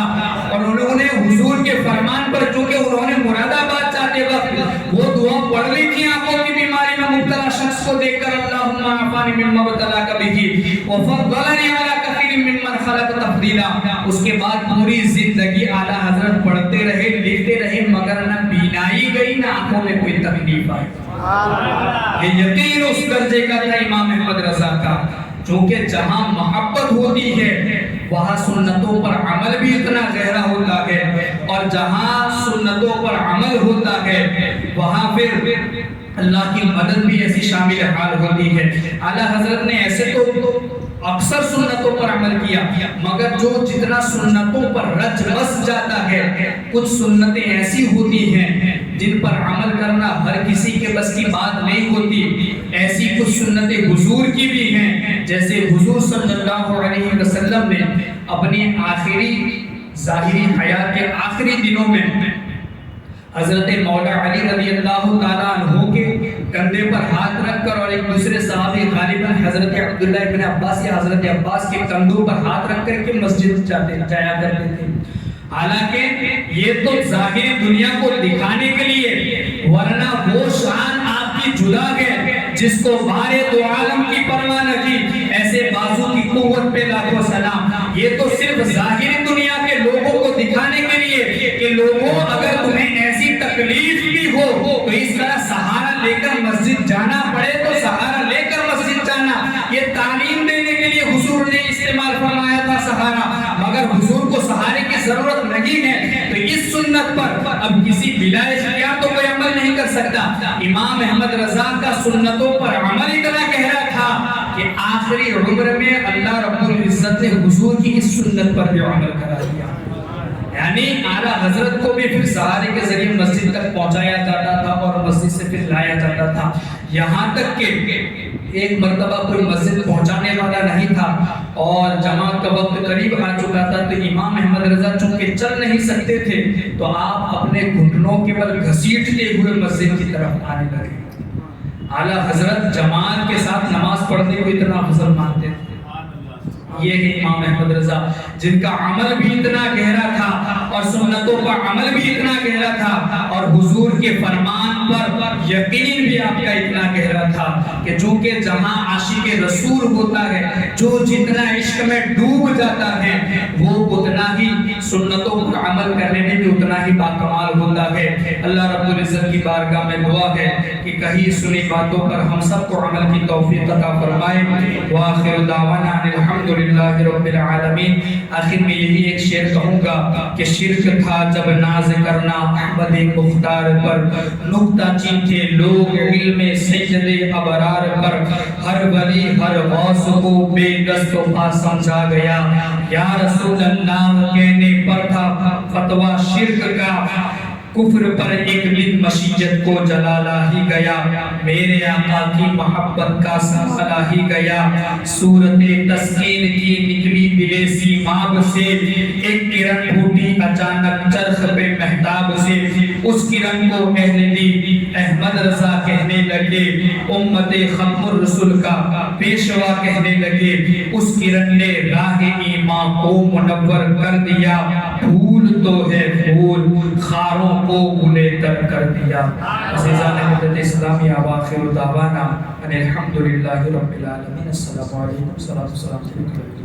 اور انہوں نے حضور کے فرمان پر, چونکہ انہوں نے مراد آباد جاتے وقت وہ دعا پڑھ لی تھی آنکھوں کی بیماری میں مبتلا شخص کو دیکھ کر, اللہم عافانی مما ابتلاک بہ وفضلنی علی کثیر ممن خلق تفضیلا. اس کے بعد پوری زندگی اعلیٰ حضرت پڑھتے رہے, لکھتے رہے, مگر نہ بینائی گئی نہ آنکھوں میں کوئی تکلیف آئی. یہ یقین اس درجے کا تھا امام احمد رضا کا. چونکہ جہاں محبت ہوتی ہے وہاں سنتوں پر عمل بھی اتنا گہرا ہوتا ہے، اور جہاں سنتوں پر عمل ہوتا ہے وہاں پھر اللہ کی مدد بھی ایسی شامل حال ہوتی ہے۔ اعلیٰ حضرت نے ایسے تو اکثر سنتوں پر عمل کیا، مگر جو جتنا سنتوں پر رچ بس جاتا ہے، کچھ سنتیں ایسی ہوتی ہیں جن پر عمل کرنا ہر کسی کے بس کی بات نہیں ہوتی۔ ایسی کچھ سنتیں حضور کی بھی ہیں، جیسے حضور صلی اللہ علیہ وسلم نے اپنی آخری ظاہری حیات کے آخری دنوں میں حضرت مولا علی رضی اللہ تعالیٰ عنہ کے کندھے پر ہاتھ رکھ کر، اور ایک دوسرے صحابی غالباً حضرت عبداللہ ابن عباس یا حضرت عباس کے کندھوں پر ہاتھ رکھ کر کے مسجد جایا کرتے تھے۔ حالانکہ یہ تو ظاہری دنیا کو دکھانے کے لیے، ورنہ وہ شان آپ کی جدا ہے جس کو بارے دو عالم کی پرواہ نہ کی، ایسے بازو کی قوت پہ لاکھوں سلام۔ یہ تو صرف ظاہری دنیا کے لوگوں کو دکھانے کے لیے کہ لوگوں اگر تمہیں ایسی تکلیف بھی ہو تو اس طرح سہارا لے کر مسجد جانا پڑے تو سہارا لے کر مسجد جانا، یہ تعلیم دینے کے لیے حضور نے استعمال فرمایا تھا سہارا۔ مگر حضور کو سہارے کی ضرورت نہیں ہے، تو اس سنت پر اب کسی بلا اختیار تو کوئی عمل نہیں کر سکتا۔ امام احمد رضا کا سنتوں پر عمل اتنا گہرا تھا کہ آخری عمر میں اللہ رب العزت نے حضور کی اس سنت پر بھی عمل کرا دیا، یعنی اعلیٰ حضرت کو بھی پھر سہارے کے ذریعے مسجد تک پہنچایا جاتا تھا اور مسجد سے پھر لایا جاتا تھا۔ یہاں تک کہ ایک مرتبہ کوئی مسجد پہنچانے والا نہیں تھا اور جماعت کا وقت قریب آ چکا تھا، تو امام احمد رضا چونکہ چل نہیں سکتے تھے تو آپ اپنے گھٹنوں کے بل گھسیٹتے ہوئے مسجد کی طرف آنے لگے۔ اعلیٰ حضرت جماعت کے ساتھ نماز پڑھنے کو اتنا افضل مانتے تھے۔ یہ ہے امام احمد رضا جن کا عمل بھی اتنا گہرا تھا اور سنتوں کا عمل بھی اتنا گہرا تھا، اور حضور کے فرمان پر یقین بھی آپ کا اتنا گہرا تھا کہ چونکہ جہاں عاشق رسول ہوتا ہے، جو جتنا عشق میں ڈوب جاتا ہے وہ اتنا ہی سنتوں پر عمل کرنے میں بھی اتنا ہی باکمال ہوتا ہے۔ اللہ رب العزت کی بارگاہ میں دعا ہے کہ کہیں سنی باتوں پر ہم سب کو عمل کی توفیق عطا فرمائے۔ وآخر دعوانا ان الحمدللہ رب العالمین۔ آخر میں یہی ایک شعر کہوں گا کہ شرک تھا جب ناز کرنا احمد مختار پر، نکتہ چینتے لوگ علم سید ابرار پر، ہر ولی ہر غوث کو بے دست و پا سمجھا گیا، یا رسول اللہ کہنے پر تھا فتویٰ شرک کا، کفر پر ایک دن مشیت کو جلالا ہی گیا، میرے آقا کی محبت کا سنبھالا ہی گیا، صورت تسکین کی نکلی دل سیماب سے، ایک کرن پھوٹی اچانک چرخ پہ مہتاب سے، اس کرن کو اہل دی احمد رضا کہنے لگے، امت ختم الرسل کا پیشوا کہنے لگے، اس کرن نے راہ ایمان کو منور کر دیا، پھول تو ہے پھول خاروں کو گلے تر کر دیا۔ عزیزان ملت اسلامی، آخر دعوانا ان الحمدللہ رب العالمین۔ السلام علیکم، صلاۃ والسلام علیکم۔